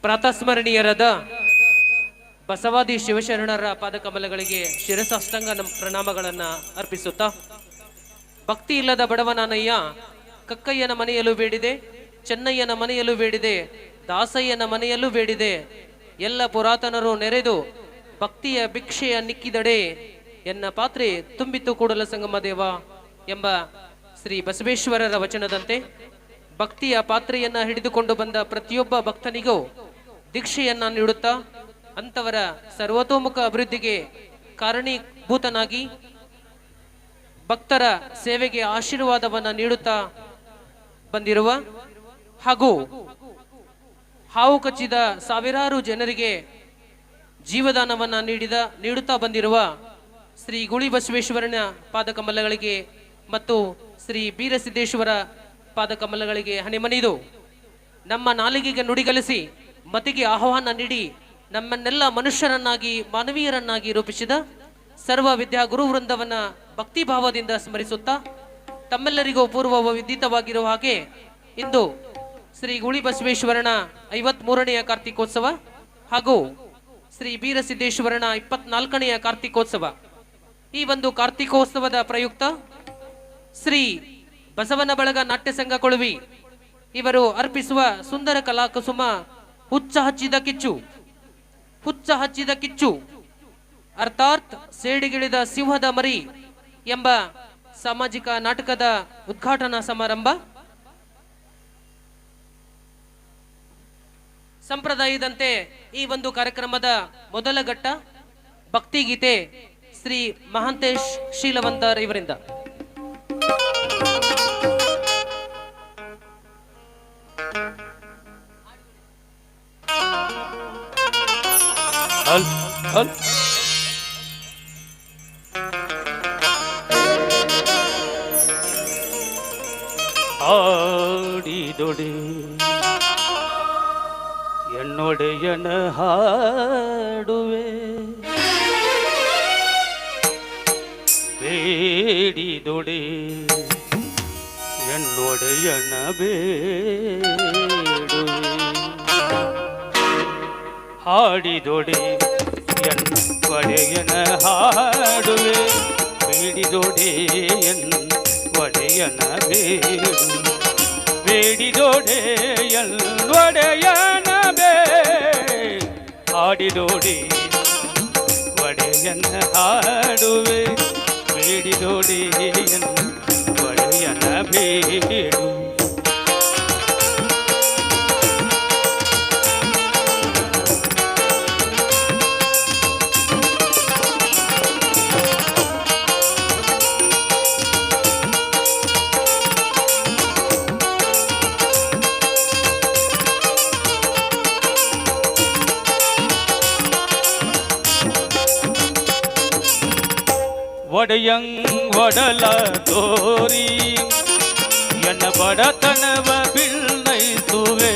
ಪ್ರಾತಸ್ಮರಣೀಯರಾದ ಬಸವಾದಿ ಶಿವಶರಣರ ಪಾದಕಮಲಗಳಿಗೆ ಶಿರಸಾಷ್ಟಾಂಗ ಪ್ರಣಾಮಗಳನ್ನು ಅರ್ಪಿಸುತ್ತಾ, ಭಕ್ತಿ ಇಲ್ಲದ ಬಡವನಾನಯ್ಯ ಕಕ್ಕಯ್ಯನ ಮನೆಯಲ್ಲೂ ಬೇಡಿದೆ, ಚೆನ್ನಯ್ಯನ ಮನೆಯಲ್ಲೂ ಬೇಡಿದೆ, ದಾಸಯ್ಯನ ಮನೆಯಲ್ಲೂ ಬೇಡಿದೆ, ಎಲ್ಲ ಪುರಾತನರು ನೆರೆದು ಭಕ್ತಿಯ ಭಿಕ್ಷೆಯ ನಿಕ್ಕಿದಡೆ ಎನ್ನ ಪಾತ್ರೆ ತುಂಬಿತು ಕೂಡಲ ಸಂಗಮ ದೇವ ಎಂಬ ಶ್ರೀ ಬಸವೇಶ್ವರರ ವಚನದಂತೆ ಭಕ್ತಿಯ ಪಾತ್ರೆಯನ್ನ ಹಿಡಿದುಕೊಂಡು ಬಂದ ಪ್ರತಿಯೊಬ್ಬ ಭಕ್ತನಿಗೂ ದೀಕ್ಷೆಯನ್ನ ನೀಡುತ್ತಾ ಅಂತವರ ಸರ್ವತೋಮುಖ ಅಭಿವೃದ್ಧಿಗೆ ಕಾರಣೀಭೂತನಾಗಿ ಭಕ್ತರ ಸೇವೆಗೆ ಆಶೀರ್ವಾದವನ್ನ ನೀಡುತ್ತಾ ಬಂದಿರುವ ಹಾಗೂ ಹಾವು ಕಚ್ಚಿದ ಸಾವಿರಾರು ಜನರಿಗೆ ಜೀವದಾನವನ್ನ ನೀಡುತ್ತಾ ಬಂದಿರುವ ಶ್ರೀ ಗುಳಿ ಬಸವೇಶ್ವರನ ಪಾದಕಮಲಗಳಿಗೆ ಮತ್ತು ಶ್ರೀ ಬೀರಸಿದ್ದೇಶ್ವರ ಪಾದಕಮಲಗಳಿಗೆ ಹಣಿಮನಿದು ನಮ್ಮ ನಾಲಿಗೆಗೆ ನುಡಿಗಲಿಸಿ ಮತಿಗೆ ಆಹ್ವಾನ ನೀಡಿ ನಮ್ಮನ್ನೆಲ್ಲ ಮನುಷ್ಯರನ್ನಾಗಿ ಮಾನವೀಯರನ್ನಾಗಿ ರೂಪಿಸಿದ ಸರ್ವ ವಿದ್ಯಾ ಗುರು ವೃಂದವನ್ನ ಭಕ್ತಿ ಭಾವದಿಂದ ಸ್ಮರಿಸುತ್ತಾ ತಮ್ಮೆಲ್ಲರಿಗೂ ಪೂರ್ವ ವಿದಿತವಾಗಿರುವ ಹಾಗೆ ಇಂದು ಶ್ರೀ ಗುಳಿ ಬಸವೇಶ್ವರನ 53ನೆಯ ಕಾರ್ತಿಕೋತ್ಸವ ಹಾಗೂ ಶ್ರೀ ಬೀರಸಿದ್ದೇಶ್ವರನ 24ನೆಯ ಕಾರ್ತಿಕೋತ್ಸವ. ಈ ಒಂದು ಕಾರ್ತಿಕೋತ್ಸವದ ಪ್ರಯುಕ್ತ ಶ್ರೀ ಬಸವನ ಬಳಗ ನಾಟ್ಯ ಸಂಘ ಕೊಳುವಿ ಇವರು ಅರ್ಪಿಸುವ ಸುಂದರ ಕಲಾಕುಸುಮ ಹುಚ್ಚ ಹಚ್ಚಿದ ಕಿಚ್ಚು ಅರ್ಥಾತ್ ಸೇಡಿಗಿಳಿದ ಸಿಂಹದ ಮರಿ ಎಂಬ ಸಾಮಾಜಿಕ ನಾಟಕದ ಉದ್ಘಾಟನಾ ಸಮಾರಂಭ. ಸಂಪ್ರದಾಯದಂತೆ ಈ ಒಂದು ಕಾರ್ಯಕ್ರಮದ ಮೊದಲ ಘಟ್ಟ ಭಕ್ತಿಗೀತೆ ಶ್ರೀ ಮಹಾಂತೇಶ್ ಶೀಲವಂತರ್ ಇವರಿಂದ. ஆடிதொடி என்னுடையன ಹಾಡುವೆ ಬೇಡಿದೊಡೆ என்னுடையன ಬೇಡುವೆ ಹಾಡಿದೊಡೆ ಎನ್ ಒಡೆಯನ ಹಾಡುವೆ ಬೇಡಿದೊಡೆ ಎನ್ ಒಡೆಯನ ಬೇಡು ಬೇಡಿದೊಡೆ ಎನ್ ಒಡೆಯನ ಹಾಡಿದೋಡಿ ಒಡೆಯನ ಹಾಡುವೆ ಬೇಡಿದೋಡಿ ಒಡೆಯನ ಬೇಡು ಒಡೆಯಂಗ್ ಒಡಲ ತೋರಿ ಎನ್ನ ಬಡತನವ ಬಿಳ್ನೈಸುವೆ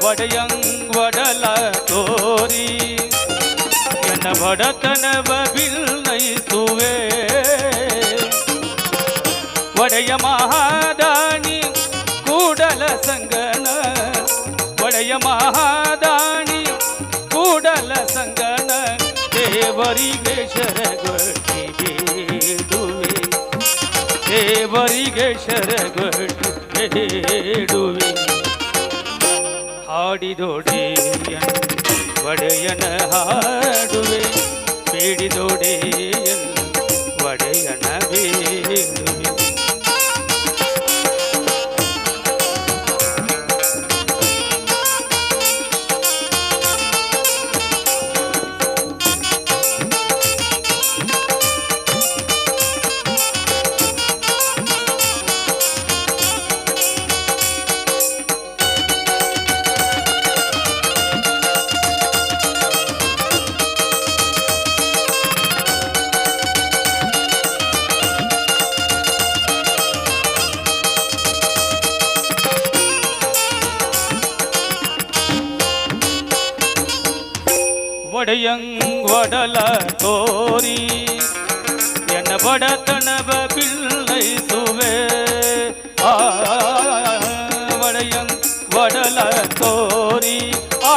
ಒಡೆಯಂಗ್ ಒಡಲ ತೋರಿ ಎನ್ನ ಬಡತನವ ಬಿಳ್ನೈಸುವೆ ಒಡೆಯ ಮಹಾದಾನಿ ಕೂಡಲ ಸಂಗನ ಒಡೆಯ ಮಹಾದಾನಿ ಕೂಡಲ ಸಂಗನ ದೇವರಿಗೆ ಶರಗೊಟ್ಟಿ ಬೇಡುವೆ ದೇವರಿಗೆ ಶರಗೊಟ್ಟಿ ಬೇಡುವೆ ಹಾಡಿದೊಡೆ ಒಡೆಯನ ಹಾಡುವೆ ಬೇಡಿದೊಡೆ ಒಡೆಯನ ಬೇಡುವೆ ಒಡೆಯಂಗ್ ಒಡಲ ತೋರಿ ಎನ್ನ ಬಡತನವ ಬಿಳ್ನೈಸುವೆ ಒಡೆಯಂಗ್ ಒಡಲ ತೋರಿ ಆ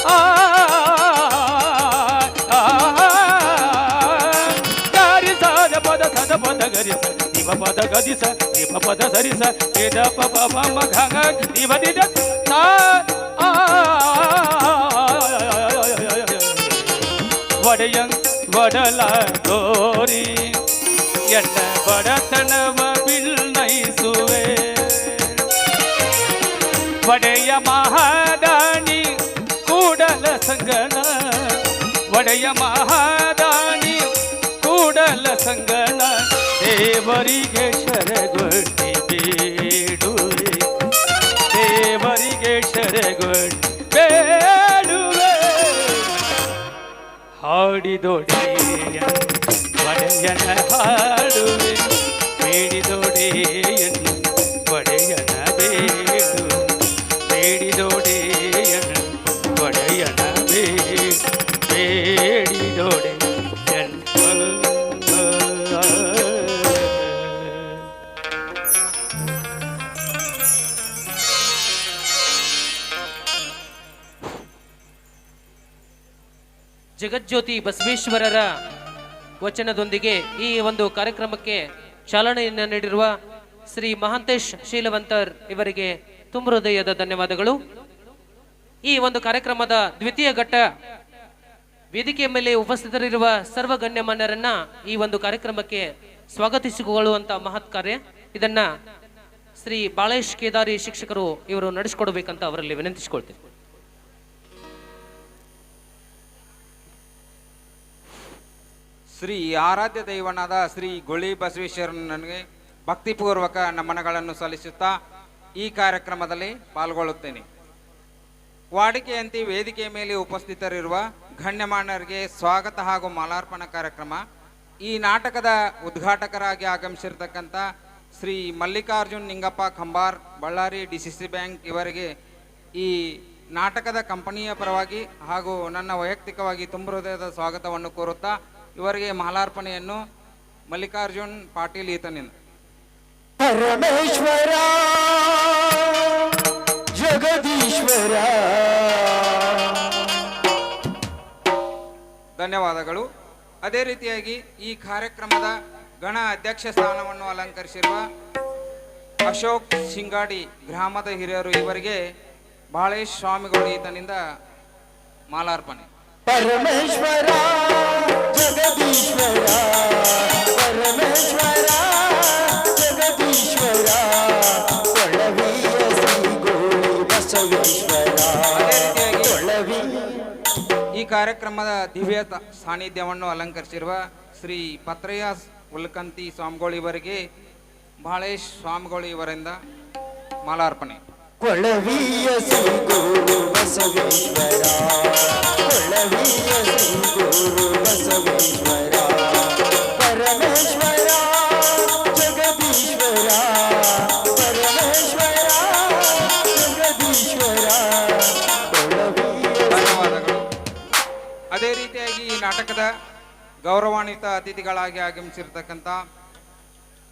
ಆ, ಆ, ಗಾರಿ ಸಾದ ಪದ ಸದ ಪದ ಗರಿ ಸ ನಿವ ಪದ ಗದಿ ಸ ನಿವ ಪದ ಸರಿ ಸ ಎದ ಪ ಪ ಮ ಘ ಘ ನಿವ ದಿ ದ ಸ ಆ ಒಡೆಯಂ ಒಡಲ ತೋರಿ ಎನ್ನ ಬಡತನವ ಬಿಲ್ನೈಸುವೆ ಒಡೆಯ ಮಹಾದಾನಿ ಕೂಡಲ ಸಂಗನ ಒಡೆಯ ಮಹಾದಾನಿ ಕೂಡಲ ಸಂಗನ ದೇವರಿಗೆ ಶರಗೊಟ್ಟಿ ಬೇಡುವೆ ದೇವರಿಗೆ ಶರಗೊಟ್ಟಿ ಬೇಡುವೆ ಹಾಡಿದೊಡೆಯ ಒಡೆಯನ ಹಾಡುವೆ ಬೇಡಿದೊಡೆಯನ ಒಡೆಯನ ಬೇಡು ಬೇಡಿದೊಡೆಯನ ಒಡೆಯನ ಬೇಡಿದೊಡೆಯನ ಜಗಜ್ಯೋತಿ ಬಸವೇಶ್ವರರ ವಚನದೊಂದಿಗೆ ಈ ಒಂದು ಕಾರ್ಯಕ್ರಮಕ್ಕೆ ಚಾಲನೆಯನ್ನು ನೀಡಿರುವ ಶ್ರೀ ಮಹಾಂತೇಶ್ ಶೀಲವಂತರ್ ಇವರಿಗೆ ತುಂಬ ಹೃದಯದ ಧನ್ಯವಾದಗಳು. ಈ ಒಂದು ಕಾರ್ಯಕ್ರಮದ ದ್ವಿತೀಯ ಘಟ್ಟ ವೇದಿಕೆಯ ಮೇಲೆ ಉಪಸ್ಥಿತರಿರುವ ಸರ್ವ ಗಣ್ಯಮಾನ್ಯರನ್ನ ಈ ಒಂದು ಕಾರ್ಯಕ್ರಮಕ್ಕೆ ಸ್ವಾಗತಿಸಿಕೊಳ್ಳುವಂತ ಮಹತ್ ಕಾರ್ಯ. ಇದನ್ನ ಶ್ರೀ ಬಾಳೇಶ್ ಕೇದಾರಿ ಶಿಕ್ಷಕರು ಇವರು ನಡೆಸಿಕೊಡ್ಬೇಕಂತ ಅವರಲ್ಲಿ ವಿನಂತಿಸಿಕೊಳ್ತೇನೆ. ಶ್ರೀ ಆರಾಧ್ಯ ದೈವನಾದ ಶ್ರೀ ಗೊಳಿ ಬಸವೇಶ್ವರನಿಗೆ ಭಕ್ತಿಪೂರ್ವಕ ನಮನಗಳನ್ನು ಸಲ್ಲಿಸುತ್ತಾ ಈ ಕಾರ್ಯಕ್ರಮದಲ್ಲಿ ಪಾಲ್ಗೊಳ್ಳುತ್ತೇನೆ. ವಾಡಿಕೆಯಂತೆ ವೇದಿಕೆಯ ಮೇಲೆ ಉಪಸ್ಥಿತರಿರುವ ಗಣ್ಯಮಾನ್ಯರಿಗೆ ಸ್ವಾಗತ ಹಾಗೂ ಮಾಲಾರ್ಪಣಾ ಕಾರ್ಯಕ್ರಮ. ಈ ನಾಟಕದ ಉದ್ಘಾಟಕರಾಗಿ ಆಗಮಿಸಿರ್ತಕ್ಕಂಥ ಶ್ರೀ ಮಲ್ಲಿಕಾರ್ಜುನ್ ನಿಂಗಪ್ಪ ಖಂಬಾರ್, ಬಳ್ಳಾರಿ DCC ಬ್ಯಾಂಕ್ ಇವರಿಗೆ ಈ ನಾಟಕದ ಕಂಪನಿಯ ಪರವಾಗಿ ಹಾಗೂ ನನ್ನ ವೈಯಕ್ತಿಕವಾಗಿ ತುಂಬ ಹೃದಯದ ಸ್ವಾಗತವನ್ನು ಕೋರುತ್ತಾ ಇವರಿಗೆ ಮಾಲಾರ್ಪಣೆಯನ್ನು ಮಲ್ಲಿಕಾರ್ಜುನ್ ಪಾಟೀಲ್ ಈತನಿಂದ. ಪರಮೇಶ್ವರ ಜಗದೀಶ್ವರ ಧನ್ಯವಾದಗಳು. ಅದೇ ರೀತಿಯಾಗಿ ಈ ಕಾರ್ಯಕ್ರಮದ ಗಣ ಅಧ್ಯಕ್ಷ ಸ್ಥಾನವನ್ನು ಅಲಂಕರಿಸಿರುವ ಅಶೋಕ್ ಶಿಂಗಾಡಿ ಗ್ರಾಮದ ಹಿರಿಯರು ಇವರಿಗೆ ಬಾಳೇಶ್ ಸ್ವಾಮಿಗಳು ಈತನಿಂದ ಮಾಲಾರ್ಪಣೆ. ಪರಮೇಶ್ವರ ಜಗದೀಶ್ವರ ಪರಮೇಶ್ವರ ಜಗದೀಶ್ವರ ಕೊಳವಿಯ ಶ್ರೀ ಗೋಳಿ ಬಸವೇಶ್ವರ ಅದೇ ರೀತಿಯಾಗಿ ಕೊಳವಿ. ಈ ಕಾರ್ಯಕ್ರಮದ ದಿವ್ಯ ಸಾನ್ನಿಧ್ಯವನ್ನು ಅಲಂಕರಿಸಿರುವ ಶ್ರೀ ಪತ್ರಯ್ಯ ಉಲ್ಕಂತಿ ಸ್ವಾಮಿಗಳು ಇವರಿಗೆ ಬಾಳೇಶ್ ಸ್ವಾಮಿಗಳು ಇವರಿಂದ ಮಾಲಾರ್ಪಣೆ. ಕೊಳವಿಯ ಶ್ರೀ ಗುರು ಬಸವೇಶ್ವರ ಕೊಳವಿಯ ಶ್ರೀ ಗುರು ಬಸವೇಶ್ವರ ಪರಮೇಶ್ವರ ಜಗದೀಶ್ವರ ಪರಮೇಶ್ವರ ಜಗದೀಶ್ವರ ಕೊಳವಿಯ. ಧನ್ಯವಾದಗಳು. ಅದೇ ರೀತಿಯಾಗಿ ಈ ನಾಟಕದ ಗೌರವಾನ್ವಿತ ಅತಿಥಿಗಳಾಗಿ ಆಗಮಿಸಿರ್ತಕ್ಕಂಥ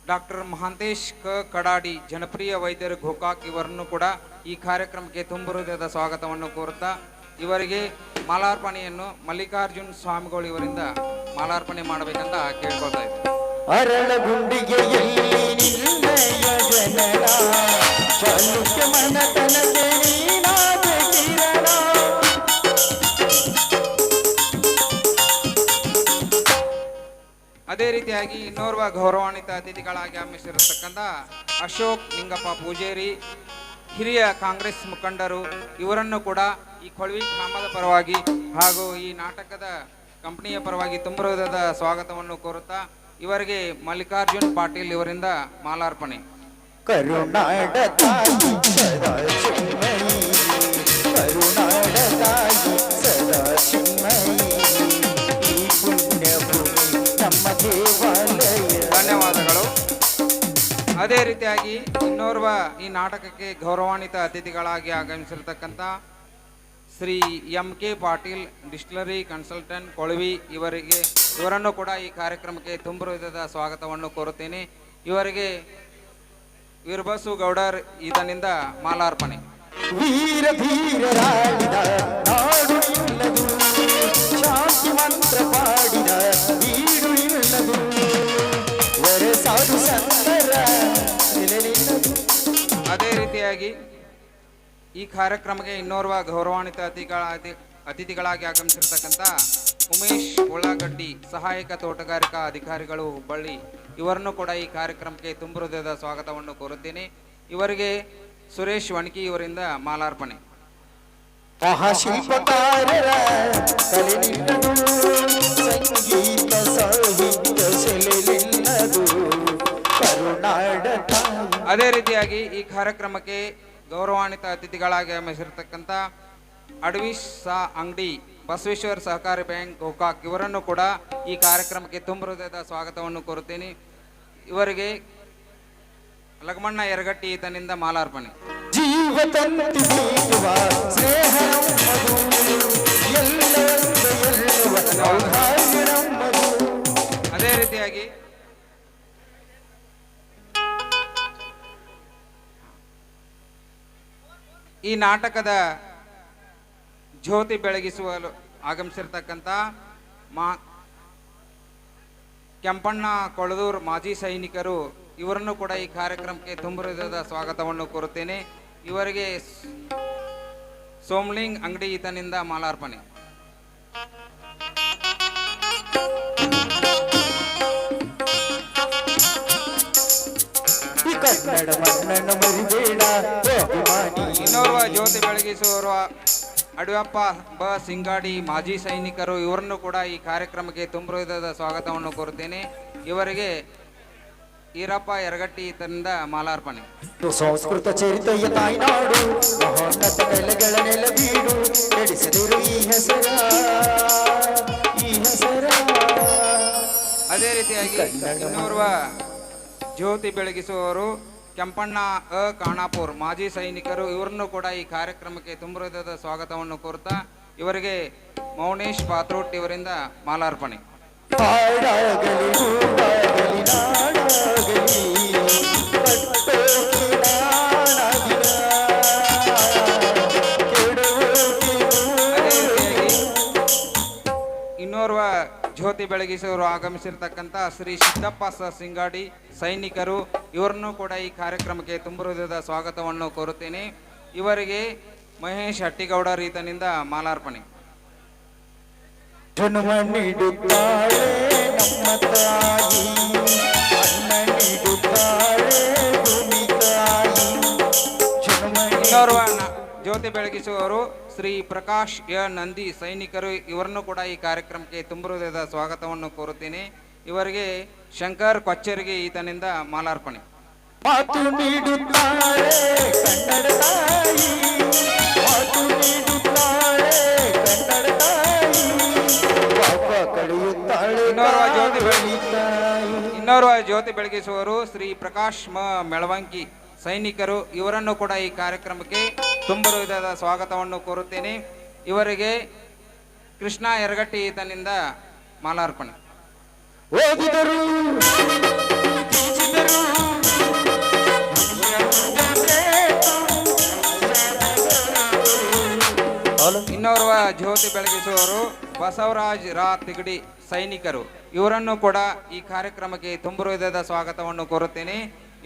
ಡಾಕ್ಟರ್ ಮಹಾಂತೇಶ್ ಕಡಾಡಿ, ಜನಪ್ರಿಯ ವೈದ್ಯರು ಗೋಕಾಕ್ ಇವರನ್ನು ಕೂಡ ಈ ಕಾರ್ಯಕ್ರಮಕ್ಕೆ ತುಂಬ ಹೃದಯದ ಸ್ವಾಗತವನ್ನು ಕೋರುತ್ತಾ ಇವರಿಗೆ ಮಾಲಾರ್ಪಣೆಯನ್ನು ಮಲ್ಲಿಕಾರ್ಜುನ್ ಸ್ವಾಮಿಗಳು ಇವರಿಂದ ಮಾಲಾರ್ಪಣೆ ಮಾಡಬೇಕಂತ ಕೇಳ್ಕೊಳ್ತಾ ಇದ್ದಾರೆ. ಅರಳಗುಂಡಿಗೆಯಲ್ಲಿ ನಿನ್ನಯ ಜನನ ಚಾಲುಕ್ಯ ಮನತನಕ್ಕೆ ನೀನಾದ ಕಿರಣ. ಅದೇ ರೀತಿಯಾಗಿ ಇನ್ನೋರ್ವ ಗೌರವಾನ್ವಿತ ಅತಿಥಿಗಳಾಗಿ ಆಗಮಿಸಿರತಕ್ಕಂಥ ಅಶೋಕ್ ನಿಂಗಪ್ಪ ಪೂಜೇರಿ, ಹಿರಿಯ ಕಾಂಗ್ರೆಸ್ ಮುಖಂಡರು, ಇವರನ್ನು ಕೂಡ ಈ ಕೊಳವಿ ಗ್ರಾಮದ ಪರವಾಗಿ ಹಾಗೂ ಈ ನಾಟಕದ ಕಂಪನಿಯ ಪರವಾಗಿ ತುಂಬ ಹೃದಯದ ಸ್ವಾಗತವನ್ನು ಕೋರುತ್ತಾ ಇವರಿಗೆ ಮಲ್ಲಿಕಾರ್ಜುನ್ ಪಾಟೀಲ್ ಇವರಿಂದ ಮಾಲಾರ್ಪಣೆ. ಕರುನಾಡ ತಾಯಿ ಸದಾ ಚಿನ್ಮಯಿ ಕರುನಾಡ ತಾಯಿ ಸದಾ ಚಿನ್ಮಯಿ ಈ ಪುಣ್ಯ ಭೂಮಿ ನಮ್ಮ ದೇವಾಲಯ. ಧನ್ಯವಾದಗಳು. ಅದೇ ರೀತಿಯಾಗಿ ಇನ್ನೋರ್ವ ಈ ನಾಟಕಕ್ಕೆ ಗೌರವಾನ್ವಿತ ಅತಿಥಿಗಳಾಗಿ ಆಗಮಿಸಿರ್ತಕ್ಕಂಥ Shri MK Patil, distillery consultant Kolavi ಇವರನ್ನು ಕೂಡ ಈ ಕಾರ್ಯಕ್ರಮಕ್ಕೆ ತುಂಬ ಹೃದಯದ ಸ್ವಾಗತವನ್ನು ಕೋರುತ್ತೇನೆ. ಇವರಿಗೆ ವೀರಬಸು ಗೌಡರ್ ಈತನಿಂದ ಮಾಲಾರ್ಪಣೆ. ವೀರ ಧೀರರಾಡಿದ ನಾಡು ಇಲ್ಲದು, ಶಾಂತಿ ಮಂತ್ರ ಪಾಡಿದ ಬೀಡು ಇಲ್ಲದು, ವರಸಾಡು ಸಂತರ ನೆಲೆನಿಲ್ಲದು. ಅದೇ ರೀತಿಯಾಗಿ ಈ ಕಾರ್ಯಕ್ರಮಕ್ಕೆ ಇನ್ನೋರ್ವ ಗೌರವಾನ್ವಿತ ಅತಿಥಿಗಳಾಗಿ ಆಗಮಿಸಿರ್ತಕ್ಕಂಥ ಉಮೇಶ್ ಉಳ್ಳಾಗಡ್ಡಿ, ಸಹಾಯಕ ತೋಟಗಾರಿಕಾ ಅಧಿಕಾರಿಗಳು, ಹುಬ್ಬಳ್ಳಿ, ಇವರನ್ನು ಕೂಡ ಈ ಕಾರ್ಯಕ್ರಮಕ್ಕೆ ತುಂಬ ಹೃದಯದ ಸ್ವಾಗತವನ್ನು ಕೋರುತ್ತೇನೆ. ಇವರಿಗೆ ಸುರೇಶ್ ವಣಕಿ ಇವರಿಂದ ಮಾಲಾರ್ಪಣೆ. ಮಹಾಶಿಲ್ಪಕಾರರ ಕಲೆ ನಿನ್ನದು, ಸಂಗೀತ ಸಾಹಿತ್ಯ ಸೆಲೆಲಿಲ್ಲದು, ಕರುನಾಡ ತಾಯಿ. ಅದೇ ರೀತಿಯಾಗಿ ಈ ಕಾರ್ಯಕ್ರಮಕ್ಕೆ ಗೌರವಾನ್ವಿತ ಅತಿಥಿಗಳಾಗಿ ಆಗಮಿಸಿರ್ತಕ್ಕಂಥ ಅಡವಿಶ್ ಸಾ ಅಂಗಡಿ, ಬಸವೇಶ್ವರ ಸಹಕಾರಿ ಬ್ಯಾಂಕ್, ಗೋಕಾಕ್, ಇವರನ್ನು ಕೂಡ ಈ ಕಾರ್ಯಕ್ರಮಕ್ಕೆ ತುಂಬ ಹೃದಯದ ಸ್ವಾಗತವನ್ನು ಕೋರುತ್ತೇನೆ. ಇವರಿಗೆ ಲಗಮಣ್ಣ ಯರಗಟ್ಟಿ ಈತನಿಂದ ಮಾಲಾರ್ಪಣೆ. ಜೀವ ತಂತಿ ನೀಡುವ ಸ್ನೇಹ ನಮ್ಮದು, ಎಲ್ಲವಂದು ಎಲ್ಲುವ ಸೌಭಾಗ್ಯ ನಮ್ಮದು. ಅದೇ ರೀತಿಯಾಗಿ ಈ ನಾಟಕದ ಜ್ಯೋತಿ ಬೆಳಗಿಸುವಲು ಆಗಮಿಸಿರ್ತಕ್ಕಂಥ ಕೆಂಪಣ್ಣ ಕೊಳದೂರ್ ಮಾಜಿ ಸೈನಿಕರು, ಇವರನ್ನು ಕೂಡ ಈ ಕಾರ್ಯಕ್ರಮಕ್ಕೆ ತುಂಬ ಹೃದಯದ ಸ್ವಾಗತವನ್ನು ಕೋರುತ್ತೇನೆ. ಇವರಿಗೆ ಸೋಮಲಿಂಗ್ ಅಂಗಡಿ ಈತನಿಂದ ಮಾಲಾರ್ಪಣೆ. ಈ ಕನ್ನಡ ಮಣ್ಣನ್ನು ಮರಿಬೇಡ ಅಭಿಮಾನಿ. ಇನ್ನೋರ್ವ ಜ್ಯೋತಿ ಬೆಳಗಿಸುವವರು ಅಡವಪ್ಪ ಬ ಸಿಂಗಾಡಿ, ಮಾಜಿ ಸೈನಿಕರು, ಇವರನ್ನು ಕೂಡ ಈ ಕಾರ್ಯಕ್ರಮಕ್ಕೆ ತುಂಬ ಹೃದಯದ ಸ್ವಾಗತವನ್ನು ಕೋರುತ್ತೇನೆ. ಇವರಿಗೆ ಈರಪ್ಪ ಯರಗಟ್ಟಿ ಈತನಿಂದ ಮಾಲಾರ್ಪಣೆ. ಸಂಸ್ಕೃತ ಚರಿತೆಯ ತಾಯ್ನಾಡು, ಮಹೋನ್ನತ ನೆಲೆಗಳ ನೆಲಬೀಡು, ನಡೆಸದಿರು ಈ ಹೆಸರ, ಈ ಹೆಸರ. ಅದೇ ರೀತಿಯಾಗಿ ಇನ್ನೋರ್ವ ಜ್ಯೋತಿ ಬೆಳಗಿಸುವವರು ಕೆಂಪಣ್ಣ ಖಾನಾಪುರ್, ಮಾಜಿ ಸೈನಿಕರು, ಇವರನ್ನು ಕೂಡ ಈ ಕಾರ್ಯಕ್ರಮಕ್ಕೆ ತುಂಬ ಹೃದಯದ ಸ್ವಾಗತವನ್ನು ಕೋರುತ್ತಾ ಇವರಿಗೆ ಮೌನೇಶ್ ಪಾತ್ರೋಟ್ ಇವರಿಂದ ಮಾಲಾರ್ಪಣೆ. ಹಾಡಾಗಲಿ ಹೂವಾಗಲಿ ನಾಡಾಗಲಿ ಕಟ್ಟೋಕಿ ನಾನಾಗಿನ ಕೆಡುವುಕಿ. ಅದೇ ರೀತಿಯಾಗಿ ಇನ್ನೋರ್ವ ಜ್ಯೋತಿ ಬೆಳಗಿಸುವವರು ಆಗಮಿಸಿರ್ತಕ್ಕಂಥ ಶ್ರೀ ಸಿದ್ದಪ್ಪ ಸಿಂಗಾಡಿ, ಸೈನಿಕರು, ಇವರನ್ನು ಕೂಡ ಈ ಕಾರ್ಯಕ್ರಮಕ್ಕೆ ತುಂಬ ಹೃದಯದ ಸ್ವಾಗತವನ್ನು ಕೋರುತ್ತೇನೆ. ಇವರಿಗೆ ಮಹೇಶ್ ಹಟ್ಟಿಗೌಡರ್ ಈತನಿಂದ ಮಾಲಾರ್ಪಣೆ. ಜನ್ಮ ನೀಡುತ್ತಾಳೆ ನಮ್ಮ ತಾಯಿ, ಅನ್ನ ನೀಡುತ್ತಾಳೆ ಭೂಮಿ ತಾಯಿ. ಇನ್ನೋರ್ವ ಜ್ಯೋತಿ ಬೆಳಗಿಸುವವರು ಶ್ರೀ ಪ್ರಕಾಶ್ ನಂದಿ, ಸೈನಿಕರು, ಇವರನ್ನು ಕೂಡ ಈ ಕಾರ್ಯಕ್ರಮಕ್ಕೆ ತುಂಬ ಹೃದಯದ ಸ್ವಾಗತವನ್ನು ಕೋರುತ್ತೇನೆ. ಇವರಿಗೆ ಶಂಕರ್ ಕೊಚ್ಚರಿಗೆ ಈತನಿಂದ ಮಾಲಾರ್ಪಣೆ. ಮಾತು ನೀಡುತ್ತಾಳೆ ಕನ್ನಡ ತಾಯಿ, ಮಾತು ನೀಡುತ್ತಾಳೆ ಕನ್ನಡ ತಾಯಿ, ಪಾಪ ಕಳೆಯುತ್ತಾಳೆ ಇನ್ನೋರ್ವ ಜ್ಯೋತಿ ಬೆಳಗಿಸುವವರು ಶ್ರೀ ಪ್ರಕಾಶ್ ಮೆಳವಂಕಿ, ಸೈನಿಕರು, ಇವರನ್ನು ಕೂಡ ಈ ಕಾರ್ಯಕ್ರಮಕ್ಕೆ ತುಂಬ ಹೃದಯದ ಸ್ವಾಗತವನ್ನು ಕೋರುತ್ತೇನೆ. ಇವರಿಗೆ ಕೃಷ್ಣ ಯರಗಟ್ಟಿ ಈತನಿಂದ ಮಾಲಾರ್ಪಣೆ. ಓದಿದರು ಇನ್ನೋರ್ವ ಜ್ಯೋತಿ ಬೆಳಗಿಸುವವರು ಬಸವರಾಜ್ ತಿಗಡಿ, ಸೈನಿಕರು, ಇವರನ್ನು ಕೂಡ ಈ ಕಾರ್ಯಕ್ರಮಕ್ಕೆ ತುಂಬ ಹೃದಯದ ಸ್ವಾಗತವನ್ನು ಕೋರುತ್ತೇನೆ.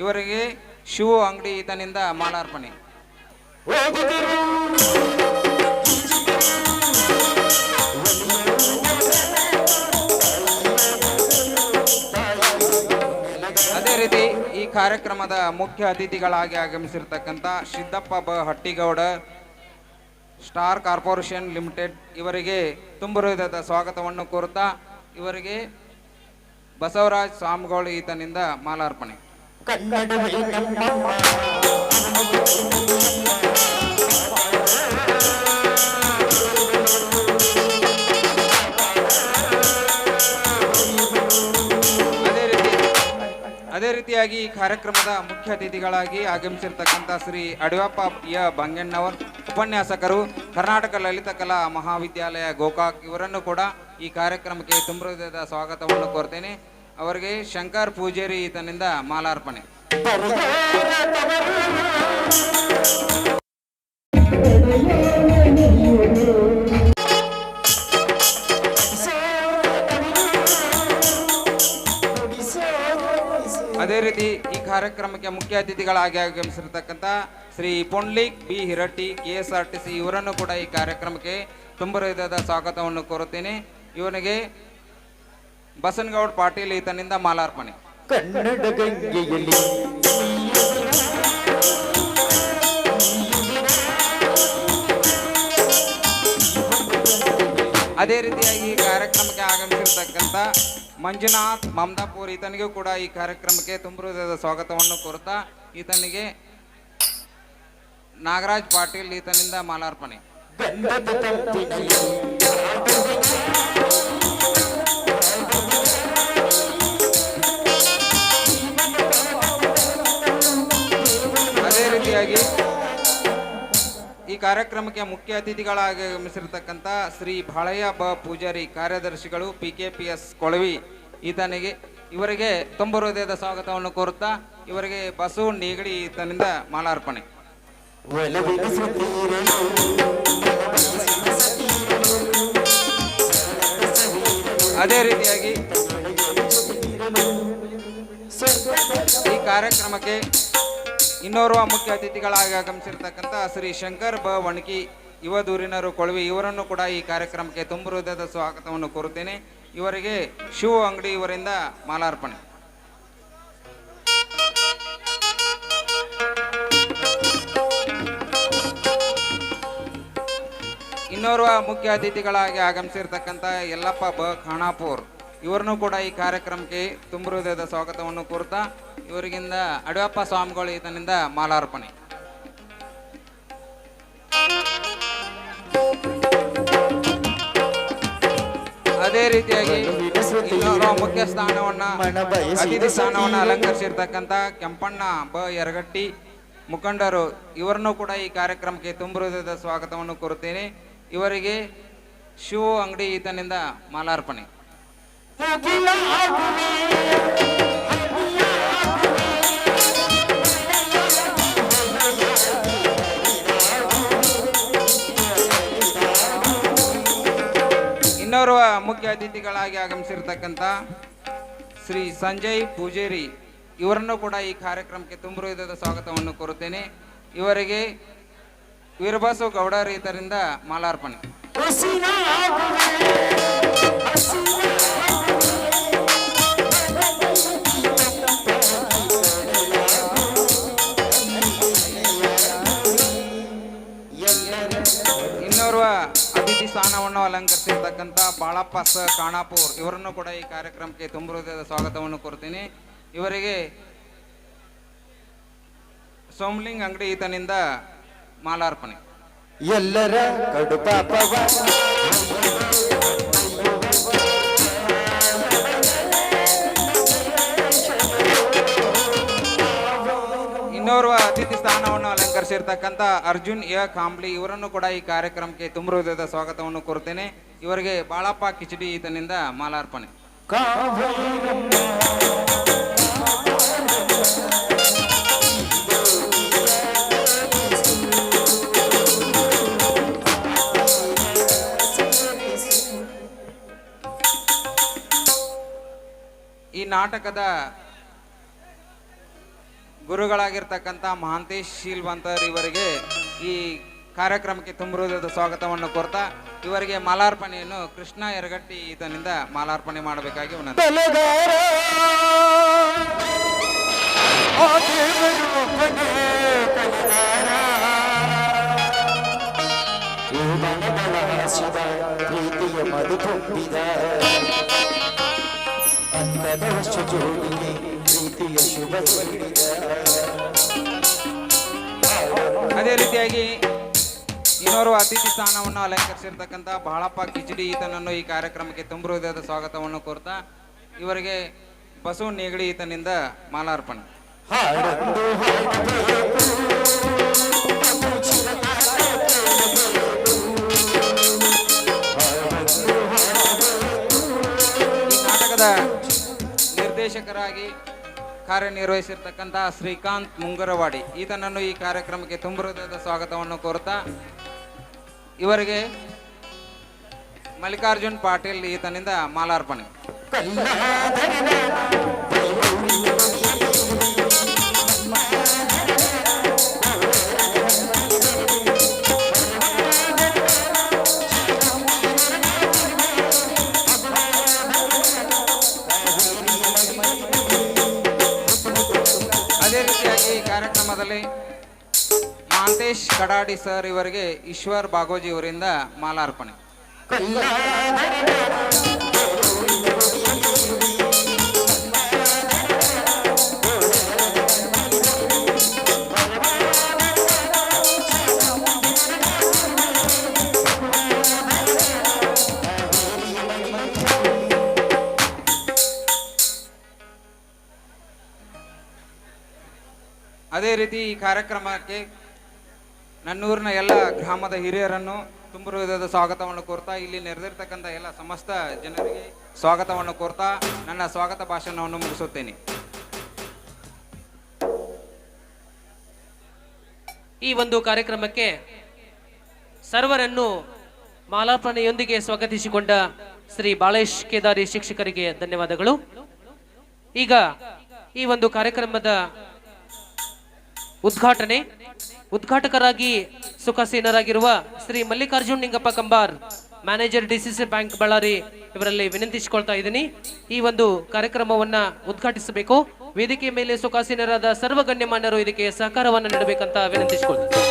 ಇವರಿಗೆ ಶಿವು ಅಂಗಡಿ ಈತನಿಂದ ಮಾಲಾರ್ಪಣೆ. ಅದೇ ರೀತಿ ಈ ಕಾರ್ಯಕ್ರಮದ ಮುಖ್ಯ ಅತಿಥಿಗಳಾಗಿ ಆಗಮಿಸಿರ್ತಕ್ಕಂಥ ಸಿದ್ದಪ್ಪ ಬ ಹಟ್ಟಿಗೌಡ, ಸ್ಟಾರ್ ಕಾರ್ಪೊರೇಷನ್ ಲಿಮಿಟೆಡ್, ಇವರಿಗೆ ತುಂಬ ಹೃದಯದ ಸ್ವಾಗತವನ್ನು ಕೋರುತ್ತಾ ಇವರಿಗೆ ಬಸವರಾಜ್ ಸ್ವಾಮಿಗಳು ಈತನಿಂದ ಮಾಲಾರ್ಪಣೆ. ಕನ್ನಡವೇ ನಮ್ಮಮ್ಮ, ಅದೇ ರೀತಿಯಾಗಿ ಈ ಕಾರ್ಯಕ್ರಮದ ಮುಖ್ಯ ಅತಿಥಿಗಳಾಗಿ ಆಗಮಿಸಿರ್ತಕ್ಕಂಥ ಶ್ರೀ ಅಡವಪ್ಪ ಬಂಗಣ್ಣವರ್, ಉಪನ್ಯಾಸಕರು, ಕರ್ನಾಟಕ ಲಲಿತ ಕಲಾ ಮಹಾವಿದ್ಯಾಲಯ ಗೋಕಾಕ್, ಇವರನ್ನು ಕೂಡ ಈ ಕಾರ್ಯಕ್ರಮಕ್ಕೆ ತುಂಬ ಹೃದಯದ ಸ್ವಾಗತವನ್ನು ಕೋರ್ತೇನೆ. ಅವರಿಗೆ ಶಂಕರ್ ಪೂಜಾರಿ ಈತನಿಂದ ಮಾಲಾರ್ಪಣೆ. ಅದೇ ರೀತಿ ಈ ಕಾರ್ಯಕ್ರಮಕ್ಕೆ ಮುಖ್ಯ ಅತಿಥಿಗಳಾಗಿ ಆಗಮಿಸಿರ್ತಕ್ಕಂಥ ಶ್ರೀ ಪುಂಡ್ಲಿಕ್ ಬಿ ಹಿರಟ್ಟಿ KSRTC ಇವರನ್ನು ಕೂಡ ಈ ಕಾರ್ಯಕ್ರಮಕ್ಕೆ ತುಂಬ ಹೃದಯದ ಸ್ವಾಗತವನ್ನು ಕೋರುತ್ತೇನೆ. ಇವನಿಗೆ ಬಸನಗೌಡ ಪಾಟೀಲ್ ಈತನಿಂದ ಮಾಲಾರ್ಪಣೆ. ಕನ್ನಡ ಗಂಗೆಯಲ್ಲಿ ಅದೇ ರೀತಿಯಾಗಿ ಈ ಕಾರ್ಯಕ್ರಮಕ್ಕೆ ಆಗಮಿಸಿರ್ತಕ್ಕಂಥ ಮಂಜುನಾಥ್ ಮಮದಾಪುರ್ ಈತನಿಗೂ ಕೂಡ ಈ ಕಾರ್ಯಕ್ರಮಕ್ಕೆ ತುಂಬ ಹೃದಯದ ಸ್ವಾಗತವನ್ನು ಕೋರುತ್ತಾ ಈತನಿಗೆ ನಾಗರಾಜ್ ಪಾಟೀಲ್ ಈತನಿಂದ ಮಾಲಾರ್ಪಣೆ. ಗಂಧದ ತಂಪಿನಲ್ಲಿ ಅದೇ ರೀತಿಯಾಗಿ ಈ ಕಾರ್ಯಕ್ರಮಕ್ಕೆ ಮುಖ್ಯ ಅತಿಥಿಗಳಾಗಿ ಆಗಮಿಸಿರ್ತಕ್ಕಂಥ ಶ್ರೀ ಬಾಳಯ್ಯ ಪೂಜಾರಿ ಕಾರ್ಯದರ್ಶಿಗಳು PKPS ಕೊಳವಿ ಇವರಿಗೆ ತುಂಬ ಹೃದಯದ ಸ್ವಾಗತವನ್ನು ಕೋರುತ್ತಾ ಇವರಿಗೆ ಬಸು ನೀಗಡಿ ಈತನಿಂದ ಮಾಲಾರ್ಪಣೆ. ಒಲವಿನ ಸತೀರನು ಅದೇ ರೀತಿಯಾಗಿ ಈ ಕಾರ್ಯಕ್ರಮಕ್ಕೆ ಇನ್ನೋರ್ವ ಮುಖ್ಯ ಅತಿಥಿಗಳಾಗಿ ಆಗಮಿಸಿರ್ತಕ್ಕಂಥ ಶ್ರೀ ಶಂಕರ್ ವಣಕಿ ಯುವದೂರಿನರು ಕೊಳವಿ ಇವರನ್ನು ಕೂಡ ಈ ಕಾರ್ಯಕ್ರಮಕ್ಕೆ ತುಂಬ ಹೃದಯದ ಸ್ವಾಗತವನ್ನು ಕೋರುತ್ತೇನೆ. ಇವರಿಗೆ ಶಿವ ಅಂಗಡಿ ಇವರಿಂದ ಮಾಲಾರ್ಪಣೆ. ಇನ್ನೋರ್ವ ಮುಖ್ಯ ಅತಿಥಿಗಳಾಗಿ ಆಗಮಿಸಿರ್ತಕ್ಕಂಥ ಯಲ್ಲಪ್ಪ ಖಾನಾಪುರ್ ಇವರನ್ನು ಕೂಡ ಈ ಕಾರ್ಯಕ್ರಮಕ್ಕೆ ತುಂಬ ಹೃದಯದ ಸ್ವಾಗತವನ್ನು ಕೋರುತ್ತಾ ಇವರಿಗಿಂದ ಅಡವಪ್ಪ ಸ್ವಾಮಿಗಳು ಈತನಿಂದ ಮಾಲಾರ್ಪಣೆ. ಅದೇ ರೀತಿಯಾಗಿ ಇನ್ನೋರ್ವ ಮುಖ್ಯ ಸ್ಥಾನವನ್ನ ಅತಿಥಿ ಸ್ಥಾನವನ್ನು ಅಲಂಕರಿಸಿರ್ತಕ್ಕಂಥ ಕೆಂಪಣ್ಣ ಯರಗಟ್ಟಿ ಮುಖಂಡರು ಇವರನ್ನು ಕೂಡ ಈ ಕಾರ್ಯಕ್ರಮಕ್ಕೆ ತುಂಬ ಹೃದಯದ ಸ್ವಾಗತವನ್ನು ಕೋರುತ್ತೇನೆ. ಇವರಿಗೆ ಶಿವ ಅಂಗಡಿ ಈತನಿಂದ ಮಾಲಾರ್ಪಣೆ. ಇನ್ನೋರ್ವ ಮುಖ್ಯ ಅತಿಥಿಗಳಾಗಿ ಆಗಮಿಸಿರ್ತಕ್ಕಂಥ ಶ್ರೀ ಸಂಜಯ್ ಪೂಜೇರಿ ಇವರನ್ನು ಕೂಡ ಈ ಕಾರ್ಯಕ್ರಮಕ್ಕೆ ತುಂಬ ಹೃದಯದ ಸ್ವಾಗತವನ್ನು ಕೋರುತ್ತೇನೆ. ಇವರಿಗೆ ವೀರಬಸು ಗೌಡ ರೈತರಿಂದ ಮಾಲಾರ್ಪಣೆ. ಇನ್ನೋರ್ವ ಅತಿಥಿ ಸ್ಥಾನವನ್ನು ಅಲಂಕರಿಸಿರ್ತಕ್ಕಂಥ ಬಾಳಪ್ಪ ಖಾನಾಪುರ್ ಇವರನ್ನು ಕೂಡ ಈ ಕಾರ್ಯಕ್ರಮಕ್ಕೆ ತುಂಬ ಹೃದಯದ ಸ್ವಾಗತವನ್ನು ಕೋರುತ್ತೇನೆ. ಇವರಿಗೆ ಸೋಮಲಿಂಗ್ ಅಂಗಡಿ ಈತನಿಂದ ಮಾಲಾರ್ಪಣೆ. ಎಲ್ಲರ ಕಡು ಪಾಪವ ಇನ್ನೋರ್ವ ಅತಿಥಿ ಸ್ಥಾನವನ್ನು ಅಲಂಕರಿಸಿರ್ತಕ್ಕಂಥ ಅರ್ಜುನ್ ಕಾಂಬ್ಲಿ ಇವರನ್ನು ಕೂಡ ಈ ಕಾರ್ಯಕ್ರಮಕ್ಕೆ ತುಂಬ ಹೃದಯದ ಸ್ವಾಗತವನ್ನು ಕೋರುತ್ತೇನೆ. ಇವರಿಗೆ ಬಾಳಪ್ಪ ಕಿಚಡಿ ಈತನಿಂದ ಮಾಲಾರ್ಪಣೆ. ಈ ನಾಟಕದ ಗುರುಗಳಾಗಿರ್ತಕ್ಕಂಥ ಮಹಾಂತೇಶ್ ಶೀಲ್ವಂತರ್ ಇವರಿಗೆ ಈ ಕಾರ್ಯಕ್ರಮಕ್ಕೆ ತುಂಬ ಹೃದಯದ ಸ್ವಾಗತವನ್ನು ಕೋರ್ತಾ ಇವರಿಗೆ ಮಾಲಾರ್ಪಣೆಯನ್ನು ಕೃಷ್ಣ ಯರಗಟ್ಟಿ ಈತನಿಂದ ಮಾಲಾರ್ಪಣೆ ಮಾಡಬೇಕಾಗಿ ವಿನಂತಿ. ಪ್ರೀತಿಯ ಮಧು ತುಂಬಿದ ಅನ್ನದ ವರ್ಷ ಜೋಡಿಗೆ ಪ್ರೀತಿಯ ಶುಭ ಅದೇ ರೀತಿಯಾಗಿ ಇನ್ನೋರ್ವ ಅತಿಥಿ ಸ್ಥಾನವನ್ನು ಅಲಂಕರಿಸಿರ್ತಕ್ಕಂಥ ಬಾಳಪ್ಪ ಕಿಚಡಿ ಈತನನ್ನು ಈ ಕಾರ್ಯಕ್ರಮಕ್ಕೆ ತುಂಬ ಹೃದಯದ ಸ್ವಾಗತವನ್ನು ಕೋರ್ತಾ ಇವರಿಗೆ ಬಸವ ನೇಗಡಿ ಈತನಿಂದ ಮಾಲಾರ್ಪಣೆ. ಈ ನಾಟಕದ ನಿರ್ದೇಶಕರಾಗಿ ಕಾರ್ಯನಿರ್ವಹಿಸಿರ್ತಕ್ಕಂಥ ಶ್ರೀಕಾಂತ್ ಮುಂಗರವಾಡಿ ಈತನನ್ನು ಈ ಕಾರ್ಯಕ್ರಮಕ್ಕೆ ತುಂಬ ಹೃದಯದ ಸ್ವಾಗತವನ್ನು ಕೋರುತ್ತಾ ಇವರಿಗೆ ಮಲ್ಲಿಕಾರ್ಜುನ್ ಪಾಟೀಲ್ ಈತನಿಂದ ಮಾಲಾರ್ಪಣೆ. ಅದೇ ರೀತಿಯಾಗಿ ಈ ಕಾರ್ಯಕ್ರಮದಲ್ಲಿ ಮಹಾಂತೇಶ್ ಕಡಾಡಿ ಸರ್ ಇವರಿಗೆ ಈಶ್ವರ್ ಬಾಗೋಜಿ ಅವರಿಂದ ಮಾಲಾರ್ಪಣೆ. ಅದೇ ರೀತಿ ಈ ಕಾರ್ಯಕ್ರಮಕ್ಕೆ ನನ್ನೂರಿನ ಎಲ್ಲ ಗ್ರಾಮದ ಹಿರಿಯರನ್ನು ತುಂಬ ಹೃದಯದ ಸ್ವಾಗತವನ್ನು ಕೋರ್ತಾ ಇಲ್ಲಿ ನೆರೆದಿರ್ತಕ್ಕಂಥ ಎಲ್ಲ ಸಮಸ್ತ ಜನರಿಗೆ ಸ್ವಾಗತವನ್ನು ಕೋರ್ತಾ ನನ್ನ ಸ್ವಾಗತ ಭಾಷಣವನ್ನು ಮುಗಿಸುತ್ತೇನೆ. ಈ ಒಂದು ಕಾರ್ಯಕ್ರಮಕ್ಕೆ ಸರ್ವರನ್ನು ಮಾಲಾರ್ಪಣೆಯೊಂದಿಗೆ ಸ್ವಾಗತಿಸಿಕೊಂಡ ಶ್ರೀ ಬಾಳೇಶ್ ಕೇದಾರಿ ಶಿಕ್ಷಕರಿಗೆ ಧನ್ಯವಾದಗಳು. ಈಗ ಈ ಒಂದು ಕಾರ್ಯಕ್ರಮದ ಉದ್ಘಾಟಕರಾಗಿ ಸುಖಾಸೀನರಾಗಿರುವ Shri Mallikarjun Ningappa Kambar, manager DCC bank Ballari ಇವರಲ್ಲಿ ವಿನಂತಿಸಿಕೊಳ್ತಾ ಇದ್ದೀನಿ. ಈ ಒಂದು ಕಾರ್ಯಕ್ರಮವನ್ನ ಉದ್ಘಾಟಿಸಬೇಕು. ವೇದಿಕೆ ಮೇಲೆ ಸುಖಾಸೀನರಾದ ಸರ್ವ ಗಣ್ಯಮಾನ್ಯರು ಇದಕ್ಕೆ ಸಹಕಾರವನ್ನು ನೀಡಬೇಕಂತ ವಿನಂತಿಸಿಕೊಳ್ತೀನಿ.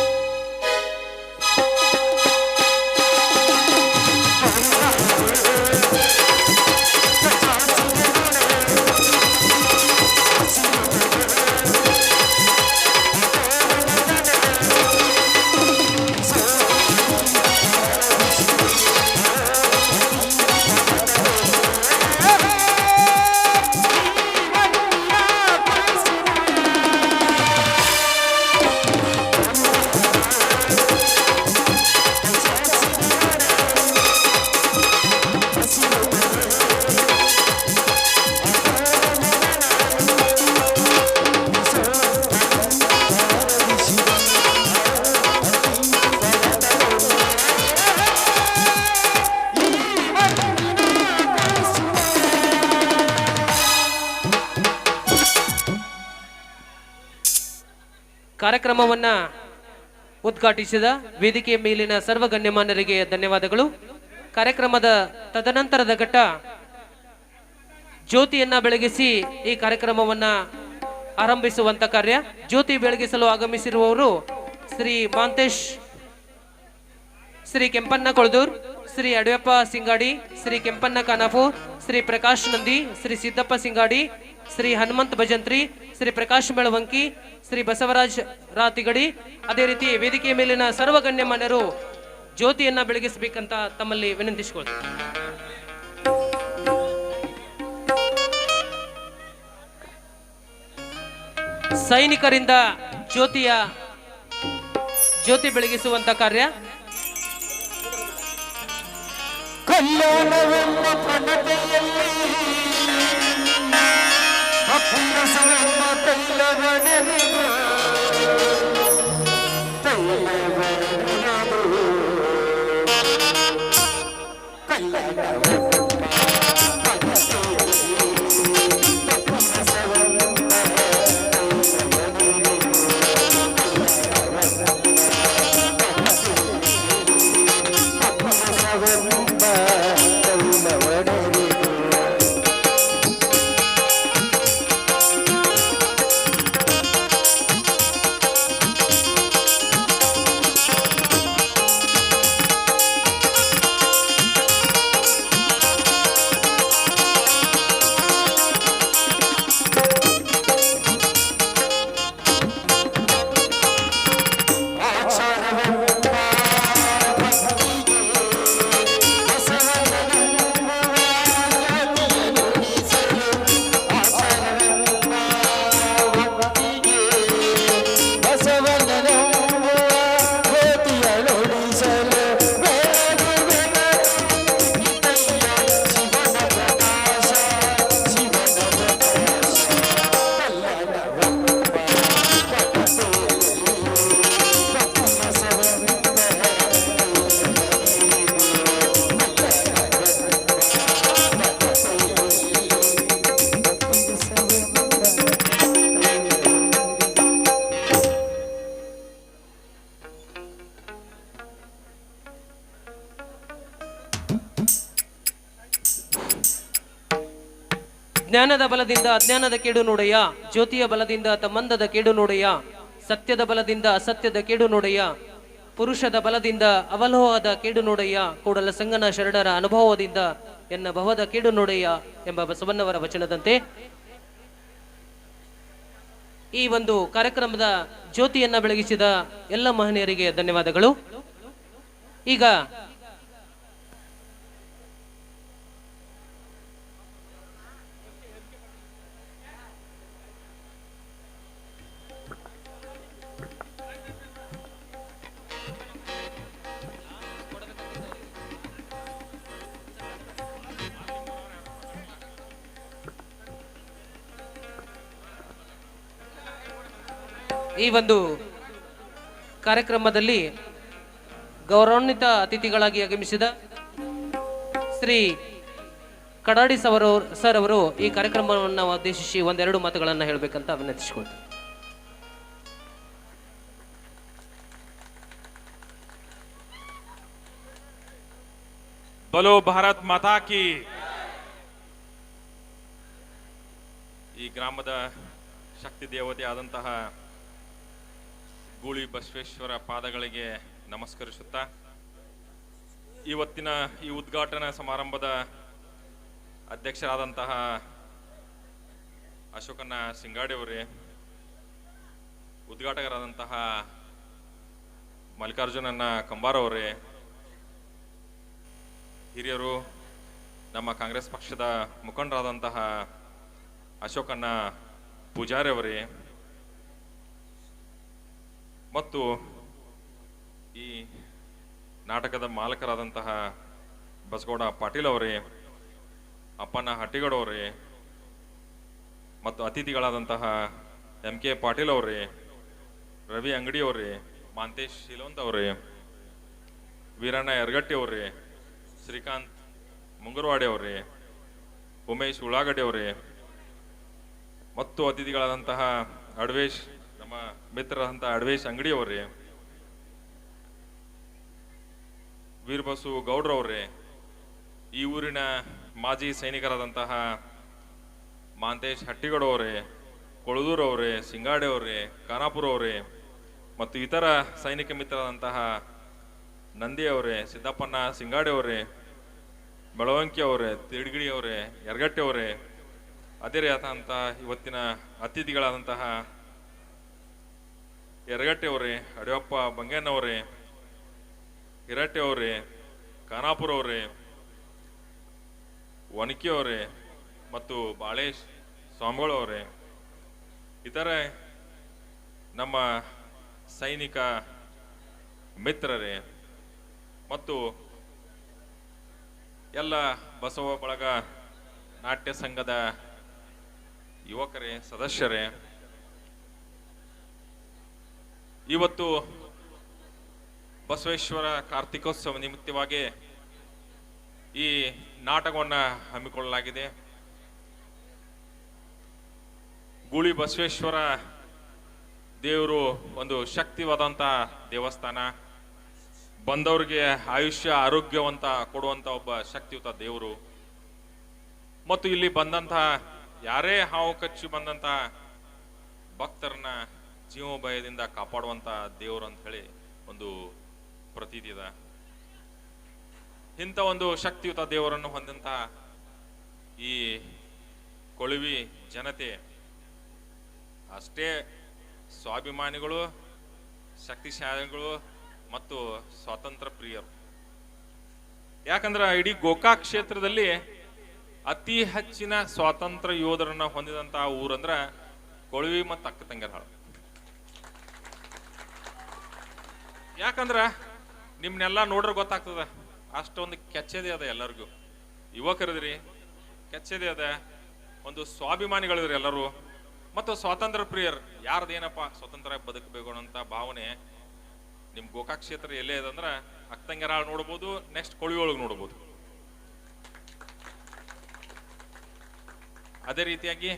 ಕಾರ್ಯಕ್ರಮವನ್ನ ಉದ್ಘಾಟಿಸಿದ ವೇದಿಕೆ ಮೇಲಿನ ಸರ್ವ ಗಣ್ಯಮಾನ್ಯರಿಗೆ ಧನ್ಯವಾದಗಳು. ಕಾರ್ಯಕ್ರಮದ ತದನಂತರದ ಘಟ್ಟ ಜ್ಯೋತಿಯನ್ನ ಬೆಳಗಿಸಿ ಈ ಕಾರ್ಯಕ್ರಮವನ್ನ ಆರಂಭಿಸುವಂತ ಕಾರ್ಯ. ಜ್ಯೋತಿ ಬೆಳಗಿಸಲು ಆಗಮಿಸಿರುವವರು ಶ್ರೀ ಮಹಾಂತೇಶ್, ಶ್ರೀ ಕೆಂಪಣ್ಣ ಕೊಳದೂರ್, ಶ್ರೀ ಅಡಯಪ್ಪ ಸಿಂಗಾಡಿ, ಶ್ರೀ ಕೆಂಪಣ್ಣ ಕಾನಾಪುರ್, ಶ್ರೀ ಪ್ರಕಾಶ್ ನಂದಿ, ಶ್ರೀ ಸಿದ್ದಪ್ಪ ಸಿಂಗಾಡಿ, ಶ್ರೀ ಹನುಮಂತ್ ಭಜಂತ್ರಿ, ಶ್ರೀ ಪ್ರಕಾಶ್ ಬೆಳವಂಕಿ, ಶ್ರೀ ಬಸವರಾಜ್ ರಾತಿಗಡಿ. ಅದೇ ರೀತಿ ವೇದಿಕೆಯ ಮೇಲಿನ ಸರ್ವ ಗಣ್ಯಮಾನ್ಯರು ಜ್ಯೋತಿಯನ್ನ ಬೆಳಗಿಸಬೇಕಂತ ತಮ್ಮಲ್ಲಿ ವಿನಂತಿಸಿಕೊಳ್ತೀನಿ. ಸೈನಿಕರಿಂದ ಜ್ಯೋತಿ ಬೆಳಗಿಸುವಂತ ಕಾರ್ಯ. ಕಲ್ಯಾಣವೆಂಬ ಪ್ರಣತೆಯಲ್ಲಿ ಅಪುರಸವೆಂಬ ತೈಲವನೆರೆದು ಕಲ್ಯಾಣವೆಂಬ ಜ್ಞಾನದ ಬಲದಿಂದ ಅಜ್ಞಾನದ ಕೇಡು ನೋಡೆಯ, ಜ್ಯೋತಿಯ ಬಲದಿಂದ ತಮ್ಮಂದದ ಕೇಡು ನೋಡೆಯ, ಸತ್ಯದ ಬಲದಿಂದ ಅಸತ್ಯದ ಕೇಡು ನೋಡೆಯ, ಪುರುಷದ ಬಲದಿಂದ ಅವಲೋಹದ ಕೇಡು ನೋಡೆಯ, ಕೂಡಲ ಸಂಗನ ಶರಣರ ಅನುಭವದಿಂದ ಎನ್ನ ಭವದ ಕೇಡು ನೋಡೆಯ ಎಂಬ ಬಸವಣ್ಣವರ ವಚನದಂತೆ ಈ ಒಂದು ಕಾರ್ಯಕ್ರಮದ ಜ್ಯೋತಿಯನ್ನ ಬೆಳಗಿಸಿದ ಎಲ್ಲ ಮಹನೀಯರಿಗೆ ಧನ್ಯವಾದಗಳು. ಈಗ ಈ ಒಂದು ಕಾರ್ಯಕ್ರಮದಲ್ಲಿ ಗೌರವಾನ್ವಿತ ಅತಿಥಿಗಳಾಗಿ ಆಗಮಿಸಿದ ಶ್ರೀ ಕಡಾಡಿ ಸರ್ ಅವರು ಈ ಕಾರ್ಯಕ್ರಮವನ್ನು ಉದ್ದೇಶಿಸಿ ಒಂದೆರಡು ಮಾತುಗಳನ್ನು ಹೇಳಬೇಕಂತ ವಿನಂತಿಸಿಕೊಳ್ತೀನಿ. ಬಲೋ ಭಾರತ್ ಮಾತಾ ಕಿ. ಈ ಗ್ರಾಮದ ಶಕ್ತಿ ದೇವತೆ ಆದಂತಹ ಗೂಳಿ ಬಸವೇಶ್ವರ ಪಾದಗಳಿಗೆ ನಮಸ್ಕರಿಸುತ್ತಾ ಇವತ್ತಿನ ಈ ಉದ್ಘಾಟನಾ ಸಮಾರಂಭದ ಅಧ್ಯಕ್ಷರಾದಂತಹ ಅಶೋಕಣ್ಣ ಸಿಂಗಾಡಿ ಅವರೇ, ಉದ್ಘಾಟಕರಾದಂತಹ ಮಲ್ಲಿಕಾರ್ಜುನಣ್ಣ ಕಂಬಾರ ಅವರೇ, ಹಿರಿಯರು ನಮ್ಮ ಕಾಂಗ್ರೆಸ್ ಪಕ್ಷದ ಮುಖಂಡರಾದಂತಹ ಅಶೋಕಣ್ಣ ಪೂಜಾರಿ ಅವರೇ, ಮತ್ತು ಈ ನಾಟಕದ ಮಾಲಕರಾದಂತಹ ಬಸಗೌಡ ಪಾಟೀಲ್ ಅವರೇ, ಅಪ್ಪಣ್ಣ ಹಟ್ಟಿಗೌಡ ಅವರೇ, ಮತ್ತು ಅತಿಥಿಗಳಾದಂತಹ MK ಪಾಟೀಲ್ ಅವರೇ, ರವಿ ಅಂಗಡಿ ಅವರೇ, ಮಾಂತೇಶ್ ಶೀಲವಂತ್ ಅವರೇ, ವೀರಣ್ಣ ಯರಗಟ್ಟಿ ಅವರೇ, ಶ್ರೀಕಾಂತ್ ಮುಂಗರವಾಡಿ ಅವರೇ, ಉಮೇಶ್ ಉಳ್ಳಾಗಡ್ಡಿ ಅವರೇ, ಮತ್ತು ಅತಿಥಿಗಳಾದಂತಹ ಅಡ್ವೇಶ್ ನಮ್ಮ ಮಿತ್ರರಾದಂತಹ ಅಡ್ವೇಶ್ ಅಂಗಡಿ ಅವರೇ, ವೀರಬಸು ಗೌಡ್ರವ್ರೆ, ಈ ಊರಿನ ಮಾಜಿ ಸೈನಿಕರಾದಂತಹ ಮಾಂತೇಶ್ ಹಟ್ಟಿಗೌಡ ಅವರೇ, ಕೊಳದೂರು ಅವರೇ, ಸಿಂಗಾಡೆ ಅವರೇ, ಖಾನಾಪುರ ಅವರೇ, ಮತ್ತು ಇತರ ಸೈನಿಕ ಮಿತ್ರರಾದಂತಹ ನಂದಿ ಅವರೇ, ಸಿದ್ದಪ್ಪಣ್ಣ ಸಿಂಗಾಡೆ ಅವರೇ, ಬೆಳವಂಕಿ ಅವರೇ, ತಿಡ್ಗಿಡಿ ಅವರೇ, ಯರಗಟ್ಟಿ ಅವರೇ, ಅದೇ ರೀತಿಯಾದಂಥ ಇವತ್ತಿನ ಅತಿಥಿಗಳಾದಂತಹ ಯರಗಟ್ಟಿ ಅವರೇ, ಅಡಿಯಪ್ಪ ಬಂಗೇನವರೇ, ಹಿರಟ್ಟಿ ಅವರೇ, ಖಾನಾಪುರ ಅವರೇ, ವನಕಿ ಅವರೇ, ಮತ್ತು ಬಾಳೇಶ್ ಸ್ವಾಮಿಗಳು ಅವರೇ, ಇತರೆ ನಮ್ಮ ಸೈನಿಕ ಮಿತ್ರರೇ, ಮತ್ತು ಎಲ್ಲ ಬಸವ ಬಳಗ ನಾಟ್ಯ ಸಂಘದ ಯುವಕರೇ, ಸದಸ್ಯರೇ, ಇವತ್ತು ಬಸವೇಶ್ವರ ಕಾರ್ತಿಕೋತ್ಸವ ನಿಮಿತ್ತವಾಗಿ ಈ ನಾಟಕವನ್ನು ಹಮ್ಮಿಕೊಳ್ಳಲಾಗಿದೆ. ಗೂಳಿ ಬಸವೇಶ್ವರ ದೇವರು ಒಂದು ಶಕ್ತಿವಾದಂಥ ದೇವಸ್ಥಾನ, ಬಂದವರಿಗೆ ಆಯುಷ್ಯ ಆರೋಗ್ಯವಂತ ಕೊಡುವಂತ ಒಬ್ಬ ಶಕ್ತಿಯುತ ದೇವರು, ಮತ್ತು ಇಲ್ಲಿ ಬಂದಂತಹ ಯಾರೇ ಹಾವು ಕಚ್ಚಿ ಬಂದಂತ ಭಕ್ತರನ್ನ ಜೀವಭಯದಿಂದ ಕಾಪಾಡುವಂತ ದೇವರು ಅಂತ ಹೇಳಿ ಒಂದು ಪ್ರತೀತಿ ಇದೆ. ಇಂಥ ಒಂದು ಶಕ್ತಿಯುತ ದೇವರನ್ನು ಹೊಂದಂತ ಈ ಕೊಳವಿ ಜನತೆ ಅಷ್ಟೇ ಸ್ವಾಭಿಮಾನಿಗಳು, ಶಕ್ತಿಶಾಲಿಗಳು ಮತ್ತು ಸ್ವಾತಂತ್ರ್ಯ ಪ್ರಿಯರು. ಯಾಕಂದ್ರೆ ಇಡೀ ಗೋಕಾಕ್ ಕ್ಷೇತ್ರದಲ್ಲಿ ಅತಿ ಹೆಚ್ಚಿನ ಸ್ವಾತಂತ್ರ್ಯ ಯೋಧರನ್ನ ಹೊಂದಿದಂತಹ ಊರಂದ್ರ ಕೊಳವಿ ಮತ್ತು ಅಕ್ಕ ತಂಗರಹಾಳು. ಯಾಕಂದ್ರ ನಿಮ್ನೆಲ್ಲ ನೋಡ್ರೆ ಗೊತ್ತಾಗ್ತದ, ಅಷ್ಟೊಂದು ಕೆಚ್ಚದೆ ಅದ ಎಲ್ಲರಿಗೂ. ಯುವಕರಿದ್ರಿ, ಕೆಚ್ಚದೆ ಅದ, ಒಂದು ಸ್ವಾಭಿಮಾನಿಗಳಿದ್ರಿ ಎಲ್ಲರೂ, ಮತ್ತು ಸ್ವಾತಂತ್ರ್ಯ ಪ್ರಿಯರ್. ಯಾರ್ದೇನಪ್ಪ ಸ್ವತಂತ್ರ ಬದುಕಬೇಕು ಅನ್ನೋಂಥ ಭಾವನೆ ನಿಮ್ ಗೋಕಾಕ್ ಕ್ಷೇತ್ರ ಎಲ್ಲೇ ಇದೆ ಅಂದ್ರೆ ಅಕ್ಕಂಗೆರಾಳ್ ನೋಡ್ಬೋದು, ನೆಕ್ಸ್ಟ್ ಕೊಳವಿ ಒಳಗೆ ನೋಡ್ಬೋದು. ಅದೇ ರೀತಿಯಾಗಿ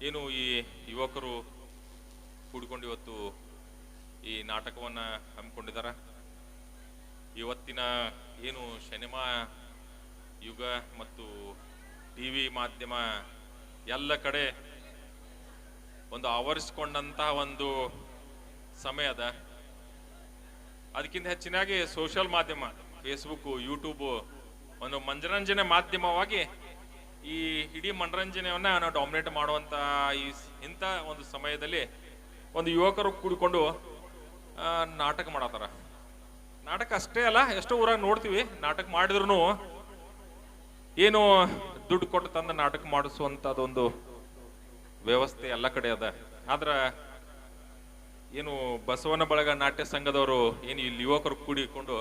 ಏನು ಈ ಯುವಕರು ಕೂಡಿಕೊಂಡು ಇವತ್ತು ಈ ನಾಟಕವನ್ನ ಹಮ್ಮಿಕೊಂಡಿದ್ದಾರೆ. ಇವತ್ತಿನ ಏನು ಸಿನಿಮಾ ಯುಗ ಮತ್ತು ಟಿ ವಿ ಮಾಧ್ಯಮ ಎಲ್ಲ ಕಡೆ ಒಂದು ಆವರಿಸಿಕೊಂಡಂತಹ ಒಂದು ಸಮಯ ಅದ. ಅದಕ್ಕಿಂತ ಹೆಚ್ಚಿನಾಗಿ ಸೋಷಿಯಲ್ ಮಾಧ್ಯಮ ಫೇಸ್ಬುಕ್, ಯೂಟ್ಯೂಬ್ ಒಂದು ಮನರಂಜನೆ ಮಾಧ್ಯಮವಾಗಿ ಈ ಇಡೀ ಮನರಂಜನೆಯನ್ನ ನಾವು ಡಾಮಿನೇಟ್ ಮಾಡುವಂತ ಇಂಥ ಒಂದು ಸಮಯದಲ್ಲಿ ಒಂದು ಯುವಕರು ಕೂಡಿಕೊಂಡು ನಾಟಕ ಮಾಡತ್ತಾರ. ನಾಟಕ ಅಷ್ಟೇ ಅಲ್ಲ, ಎಷ್ಟೋ ಊರಾಗ ನೋಡ್ತೀವಿ ನಾಟಕ ಮಾಡಿದ್ರು ಏನು ದುಡ್ಡು ಕೊಟ್ಟು ತಂದ ನಾಟಕ ಮಾಡಿಸುವಂತದೊಂದು ವ್ಯವಸ್ಥೆ ಎಲ್ಲ ಕಡೆ ಅದ. ಆದ್ರ ಏನು ಬಸವನ ಬಳಗ ನಾಟ್ಯ ಸಂಘದವರು ಏನು ಇಲ್ಲಿ ಯುವಕರು ಕೂಡಿಕೊಂಡು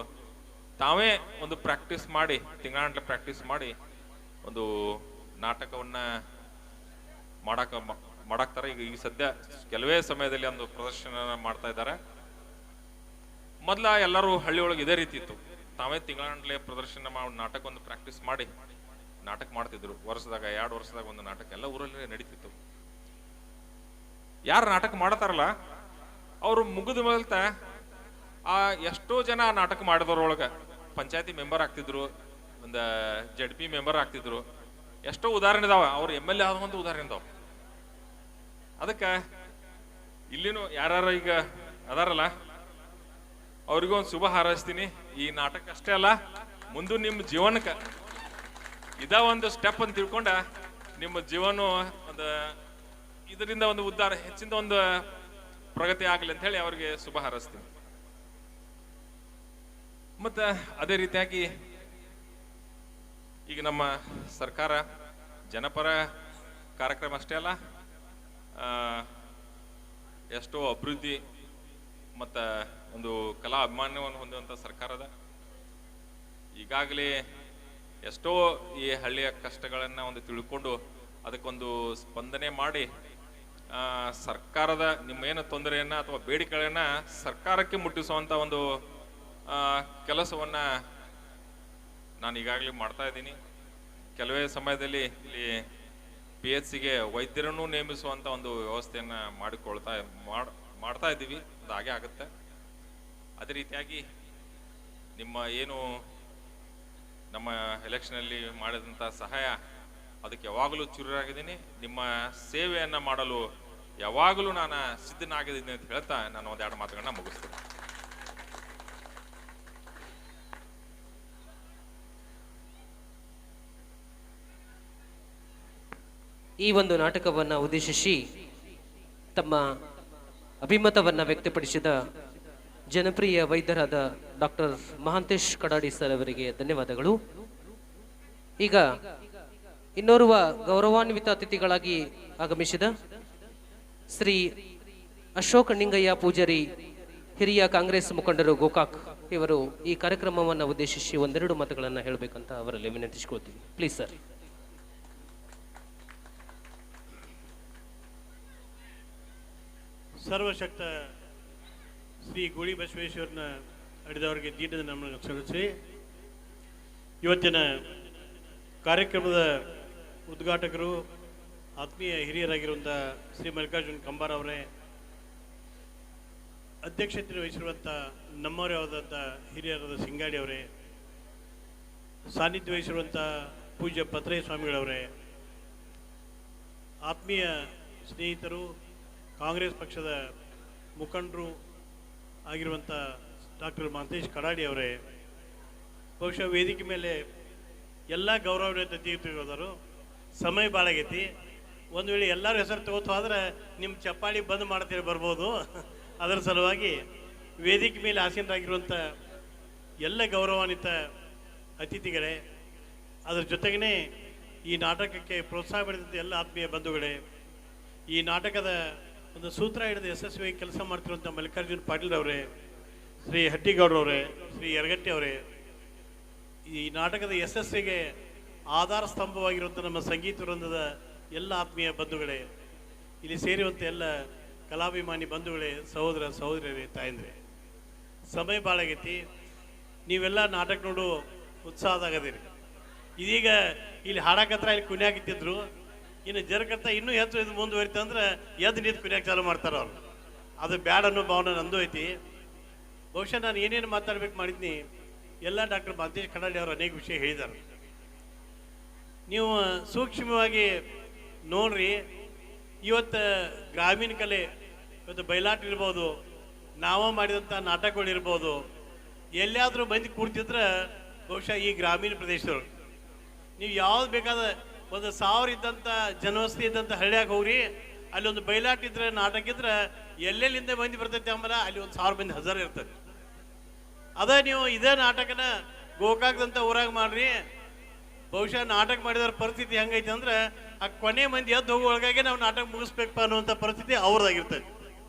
ತಾವೇ ಒಂದು ಪ್ರಾಕ್ಟೀಸ್ ಮಾಡಿ, ತಿಂಗಳಗಂಟ್ಲೆ ಪ್ರಾಕ್ಟೀಸ್ ಮಾಡಿ ಒಂದು ನಾಟಕವನ್ನ ಮಾಡಾಕ್ತಾರೆ. ಈಗ ಸದ್ಯ ಕೆಲವೇ ಸಮಯದಲ್ಲಿ ಒಂದು ಪ್ರದರ್ಶನ ಮಾಡ್ತಾ ಇದ್ದಾರೆ. ಮೊದ್ಲ ಎಲ್ಲರೂ ಹಳ್ಳಿ ಒಳಗೆ ಇದೇ ರೀತಿ ಇತ್ತು, ತಾವೇ ತಿಂಗಳಗಂಟ್ಲೆ ಪ್ರದರ್ಶನ ನಾಟಕ ಒಂದು ಪ್ರಾಕ್ಟೀಸ್ ಮಾಡಿ ನಾಟಕ ಮಾಡ್ತಿದ್ರು. ವರ್ಷದಾಗ 2 ವರ್ಷದಾಗ ಒಂದು ನಾಟಕ ಎಲ್ಲ ಊರಲ್ಲಿ ನಡೀತಿತ್ತು. ಯಾರು ನಾಟಕ ಮಾಡ್ತಾರಲ್ಲ ಅವರು ಮುಗಿದ ಮೇಲ್ತ ಎಷ್ಟೋ ಜನ ನಾಟಕ ಮಾಡಿದವ್ರೊಳಗ ಪಂಚಾಯತಿ ಮೆಂಬರ್ ಆಗ್ತಿದ್ರು, ಒಂದು ZP ಮೆಂಬರ್ ಆಗ್ತಿದ್ರು. ಎಷ್ಟೋ ಉದಾಹರಣೆ ಇದಾವ. ಅವ್ರು MLA ಆದಂತ ಉದಾಹರಣೆ ಇದಾವ. ಅದಕ್ಕೆ ಇಲ್ಲಿನೂ ಯಾರು ಈಗ ಅದಾರಲ್ಲ ಅವ್ರಿಗೂ ಒಂದು ಶುಭ ಹಾರೈಸ್ತೀನಿ. ಈ ನಾಟಕ ಅಷ್ಟೇ ಅಲ್ಲ, ಮುಂದೆ ನಿಮ್ಮ ಜೀವನಕ್ಕೆ ಇದ ಒಂದು ಸ್ಟೆಪ್ ಅಂತ ತಿಳ್ಕೊಂಡ ನಿಮ್ಮ ಜೀವನ ಒಂದು ಇದರಿಂದ ಒಂದು ಉದ್ಧಾರ, ಹೆಚ್ಚಿನ ಒಂದು ಪ್ರಗತಿ ಆಗಲಿ ಅಂತ ಹೇಳಿ ಅವ್ರಿಗೆ ಶುಭ ಹಾರೈಸ್ತೀನಿ. ಮತ್ತ ಅದೇ ರೀತಿಯಾಗಿ ಈಗ ನಮ್ಮ ಸರ್ಕಾರ ಜನಪರ ಕಾರ್ಯಕ್ರಮ ಅಷ್ಟೇ ಅಲ್ಲ, ಎಷ್ಟೋ ಅಭಿವೃದ್ಧಿ ಮತ್ತ ಒಂದು ಕಲಾ ಅಭಿಮಾನವನ್ನು ಹೊಂದುವಂತ ಸರ್ಕಾರದ ಈಗಾಗಲೇ ಎಷ್ಟೋ ಈ ಹಳ್ಳಿಯ ಕಷ್ಟಗಳನ್ನ ಒಂದು ತಿಳ್ಕೊಂಡು ಅದಕ್ಕೊಂದು ಸ್ಪಂದನೆ ಮಾಡಿ ಸರ್ಕಾರದ ನಿಮ್ಮೇನು ತೊಂದರೆಯನ್ನ ಅಥವಾ ಬೇಡಿಕೆಗಳನ್ನ ಸರ್ಕಾರಕ್ಕೆ ಮುಟ್ಟಿಸುವಂತ ಒಂದು ಕೆಲಸವನ್ನ ನಾನು ಈಗಾಗಲೇ ಮಾಡ್ತಾ ಇದ್ದೀನಿ. ಕೆಲವೇ ಸಮಯದಲ್ಲಿ ಇಲ್ಲಿ PHCಗೆ ವೈದ್ಯರನ್ನು ನೇಮಿಸುವಂತ ಒಂದು ವ್ಯವಸ್ಥೆಯನ್ನ ಮಾಡ್ತಾ ಇದ್ದೀವಿ. ಅದು ಹಾಗೆ ಆಗುತ್ತೆ. ಅದೇ ರೀತಿಯಾಗಿ ನಿಮ್ಮ ಏನು ನಮ್ಮ ಎಲೆಕ್ಷನ್ ಅಲ್ಲಿ ಮಾಡಿದಂತ ಸಹಾಯ ಅದಕ್ಕೆ ಯಾವಾಗಲೂ ಚುರುರಾಗಿದ್ದೀನಿ. ನಿಮ್ಮ ಸೇವೆಯನ್ನ ಮಾಡಲು ಯಾವಾಗಲೂ ನಾನು ಸಿದ್ಧನಾಗಿದ್ದೀನಿ ಅಂತ ಹೇಳ್ತಾ ನಾನು 1-2 ಮಾತುಗಳನ್ನ ಮುಗಿಸ್ತೇನೆ. ಈ ಒಂದು ನಾಟಕವನ್ನ ಉದ್ದೇಶಿಸಿ ತಮ್ಮ ಅಭಿಮತವನ್ನ ವ್ಯಕ್ತಪಡಿಸಿದ ಜನಪ್ರಿಯ ವೈದ್ಯರಾದ ಡಾಕ್ಟರ್ ಮಹಾಂತೇಶ್ ಕಡಾಡಿ ಸರ್ ಅವರಿಗೆ ಧನ್ಯವಾದಗಳು. ಈಗ ಇನ್ನೋರ್ವ ಗೌರವಾನ್ವಿತ ಅತಿಥಿಗಳಾಗಿ ಆಗಮಿಸಿದ ಶ್ರೀ ಅಶೋಕ್ ನಿಂಗಯ್ಯ ಪೂಜಾರಿ, ಹಿರಿಯ ಕಾಂಗ್ರೆಸ್ ಮುಖಂಡರು ಗೋಕಾಕ್, ಇವರು ಈ ಕಾರ್ಯಕ್ರಮವನ್ನು ಉದ್ದೇಶಿಸಿ 1-2 ಮಾತುಗಳನ್ನು ಹೇಳಬೇಕಂತ ಅವರಲ್ಲಿ ವಿನಂತಿಸಿಕೊಳ್ತೀವಿ. Please sir. ಸರ್ವಶಕ್ತ ಶ್ರೀ ಗೂಳಿ ಬಸವೇಶ್ವರನ ಅಡಿದವರಿಗೆ ದೀನದ ನಮ್ಮನ್ನು ಸಲ್ಲಿಸಿ ಇವತ್ತಿನ ಕಾರ್ಯಕ್ರಮದ ಉದ್ಘಾಟಕರು ಆತ್ಮೀಯ ಹಿರಿಯರಾಗಿರುವಂಥ ಶ್ರೀ ಮಲ್ಲಿಕಾರ್ಜುನ್ ಕಂಬಾರ್ ಅವರೇ, ಅಧ್ಯಕ್ಷತೆ ವಹಿಸಿರುವಂಥ ನಮ್ಮವರೇ ಆದಂಥ ಹಿರಿಯರಾದ ಸಿಂಗಾಡಿ ಅವರೇ, ಸಾನ್ನಿಧ್ಯ ವಹಿಸಿರುವಂಥ ಪೂಜ್ಯ ಪತ್ರಯ್ಯ ಸ್ವಾಮಿಗಳವರೇ, ಆತ್ಮೀಯ ಸ್ನೇಹಿತರು, ಕಾಂಗ್ರೆಸ್ ಪಕ್ಷದ ಮುಖಂಡರು ಆಗಿರುವಂಥ ಡಾಕ್ಟರ್ ಮಹಾಂತೇಶ್ ಕಡಾಡಿ ಅವರೇ, ಬಹುಶಃ ವೇದಿಕೆ ಮೇಲೆ ಎಲ್ಲ ಗೌರವಾನ್ವಿತ ತೀರ್ಥರು, ಸಮಯ ಭಾಳ ಆಗೈತಿ. ಒಂದು ವೇಳೆ ಎಲ್ಲರೂ ಹೆಸರು ತಗೋತು ಆದ್ರೆ ನಿಮ್ಮ ಚಪ್ಪಾಳಿ ಬಂದ್ ಮಾಡ್ತೀರಿ ಬರ್ಬೋದು. ಅದರ ಸಲುವಾಗಿ ವೇದಿಕೆ ಮೇಲೆ ಆಸೀನರಾಗಿರುವಂಥ ಎಲ್ಲ ಗೌರವಾನ್ವಿತ ಅತಿಥಿಗಳೇ, ಅದರ ಜೊತೆಗೇ ಈ ನಾಟಕಕ್ಕೆ ಪ್ರೋತ್ಸಾಹ ಪಡೆದಂಥ ಎಲ್ಲ ಆತ್ಮೀಯ ಬಂಧುಗಳೇ, ಈ ನಾಟಕದ ಒಂದು ಸೂತ್ರ ಹಿಡಿದು ಯಶಸ್ವಿಯಾಗಿ ಕೆಲಸ ಮಾಡ್ತಿರುವಂಥ ಮಲ್ಲಿಕಾರ್ಜುನ್ ಪಾಟೀಲ್ ಅವರೇ, ಶ್ರೀ ಹಟ್ಟಿಗೌಡರವರೇ, ಶ್ರೀ ಯರಗಟ್ಟಿ ಅವರೇ, ಈ ನಾಟಕದ ಯಶಸ್ಸಿಗೆ ಆಧಾರ ಸ್ತಂಭವಾಗಿರುವಂಥ ನಮ್ಮ ಸಂಗೀತ ವೃಂದದ ಎಲ್ಲ ಆತ್ಮೀಯ ಬಂಧುಗಳೇ, ಇಲ್ಲಿ ಸೇರಿರುವಂಥ ಎಲ್ಲ ಕಲಾಭಿಮಾನಿ ಬಂಧುಗಳೇ, ಸಹೋದರ ಸಹೋದರರೇ, ತಾಯಂದ್ರೆ, ಸಮಯ ಭಾಳ ಆಗೈತಿ. ನೀವೆಲ್ಲ ನಾಟಕ ನೋಡು ಉತ್ಸಾಹದಾಗದಿರಿ. ಇದೀಗ ಇಲ್ಲಿ ಹಾಡಕತ್ರ ಇಲ್ಲಿ ಕುಣಿಯಾಗಿತ್ತಿದ್ರು, ಇನ್ನು ಜರಕತ್ತ ಇನ್ನೂ ಹೆಚ್ಚು ಇದು ಮುಂದುವರಿತಂದ್ರೆ ಎದ್ದು ನಿಂತು ಕುಣಿಯಾಕ ಚಾಲು ಮಾಡ್ತಾರೆ ಅವ್ರು. ಅದು ಬ್ಯಾಡ ಅನ್ನೋ ಭಾವನೆ ನಂದು ಐತಿ. ಬಹುಶಃ ನಾನು ಏನೇನು ಮಾತಾಡ್ಬೇಕು ಮಾಡಿದ್ನಿ ಎಲ್ಲ ಡಾಕ್ಟರ್ ಮಹಾಂತೇಶ್ ಕಡಾಡಿ ಅವರು ಅನೇಕ ವಿಷಯ ಹೇಳಿದ್ದಾರೆ. ನೀವು ಸೂಕ್ಷ್ಮವಾಗಿ ನೋಡ್ರಿ. ಇವತ್ತು ಗ್ರಾಮೀಣ ಕಲೆ, ಇವತ್ತು ಬಯಲಾಟ ಇರ್ಬೋದು, ನಾವ ಮಾಡಿದಂಥ ನಾಟಕಗಳಿರ್ಬೋದು, ಎಲ್ಲಿಯಾದರೂ ಬಂದು ಕೂಡ್ತಿದ್ರೆ ಬಹುಶಃ ಈ ಗ್ರಾಮೀಣ ಪ್ರದೇಶದವರು ನೀವು ಯಾವ್ದು ಬೇಕಾದ 1,000 ಇದ್ದಂಥ ಜನವಸತಿ ಇದ್ದಂಥ ಹಳ್ಳಿಯಾಗ ಹೋಗ್ರಿ, ಅಲ್ಲಿ ಒಂದು ಬಯಲಾಟ ಇದ್ರೆ ನಾಟಕ ಇದ್ರೆ ಎಲ್ಲೆಲ್ಲಿಂದ ಮಂದಿ ಬರ್ತೈತೆ ಆಮೇಲೆ ಅಲ್ಲಿ 1,000 ಮಂದಿ ಹಜಾರ್ ಇರ್ತದೆ. ಅದ ನೀವು ಇದೇ ನಾಟಕನ ಗೋಕಾಕ್ದಂಥ ಊರಾಗ ಮಾಡ್ರಿ, ಬಹುಶಃ ನಾಟಕ ಮಾಡಿದವ್ರ ಪರಿಸ್ಥಿತಿ ಹೆಂಗೈತೆ ಅಂದ್ರೆ ಆ ಕೊನೆ ಮಂದಿ ಎದ್ದು ಹೋಗೋ ಒಳಗಾಗಿ ನಾವು ನಾಟಕ ಮುಗಿಸ್ಬೇಕಪ್ಪ ಅನ್ನುವಂಥ ಪರಿಸ್ಥಿತಿ ಅವ್ರದ್ದಾಗಿರ್ತದೆ.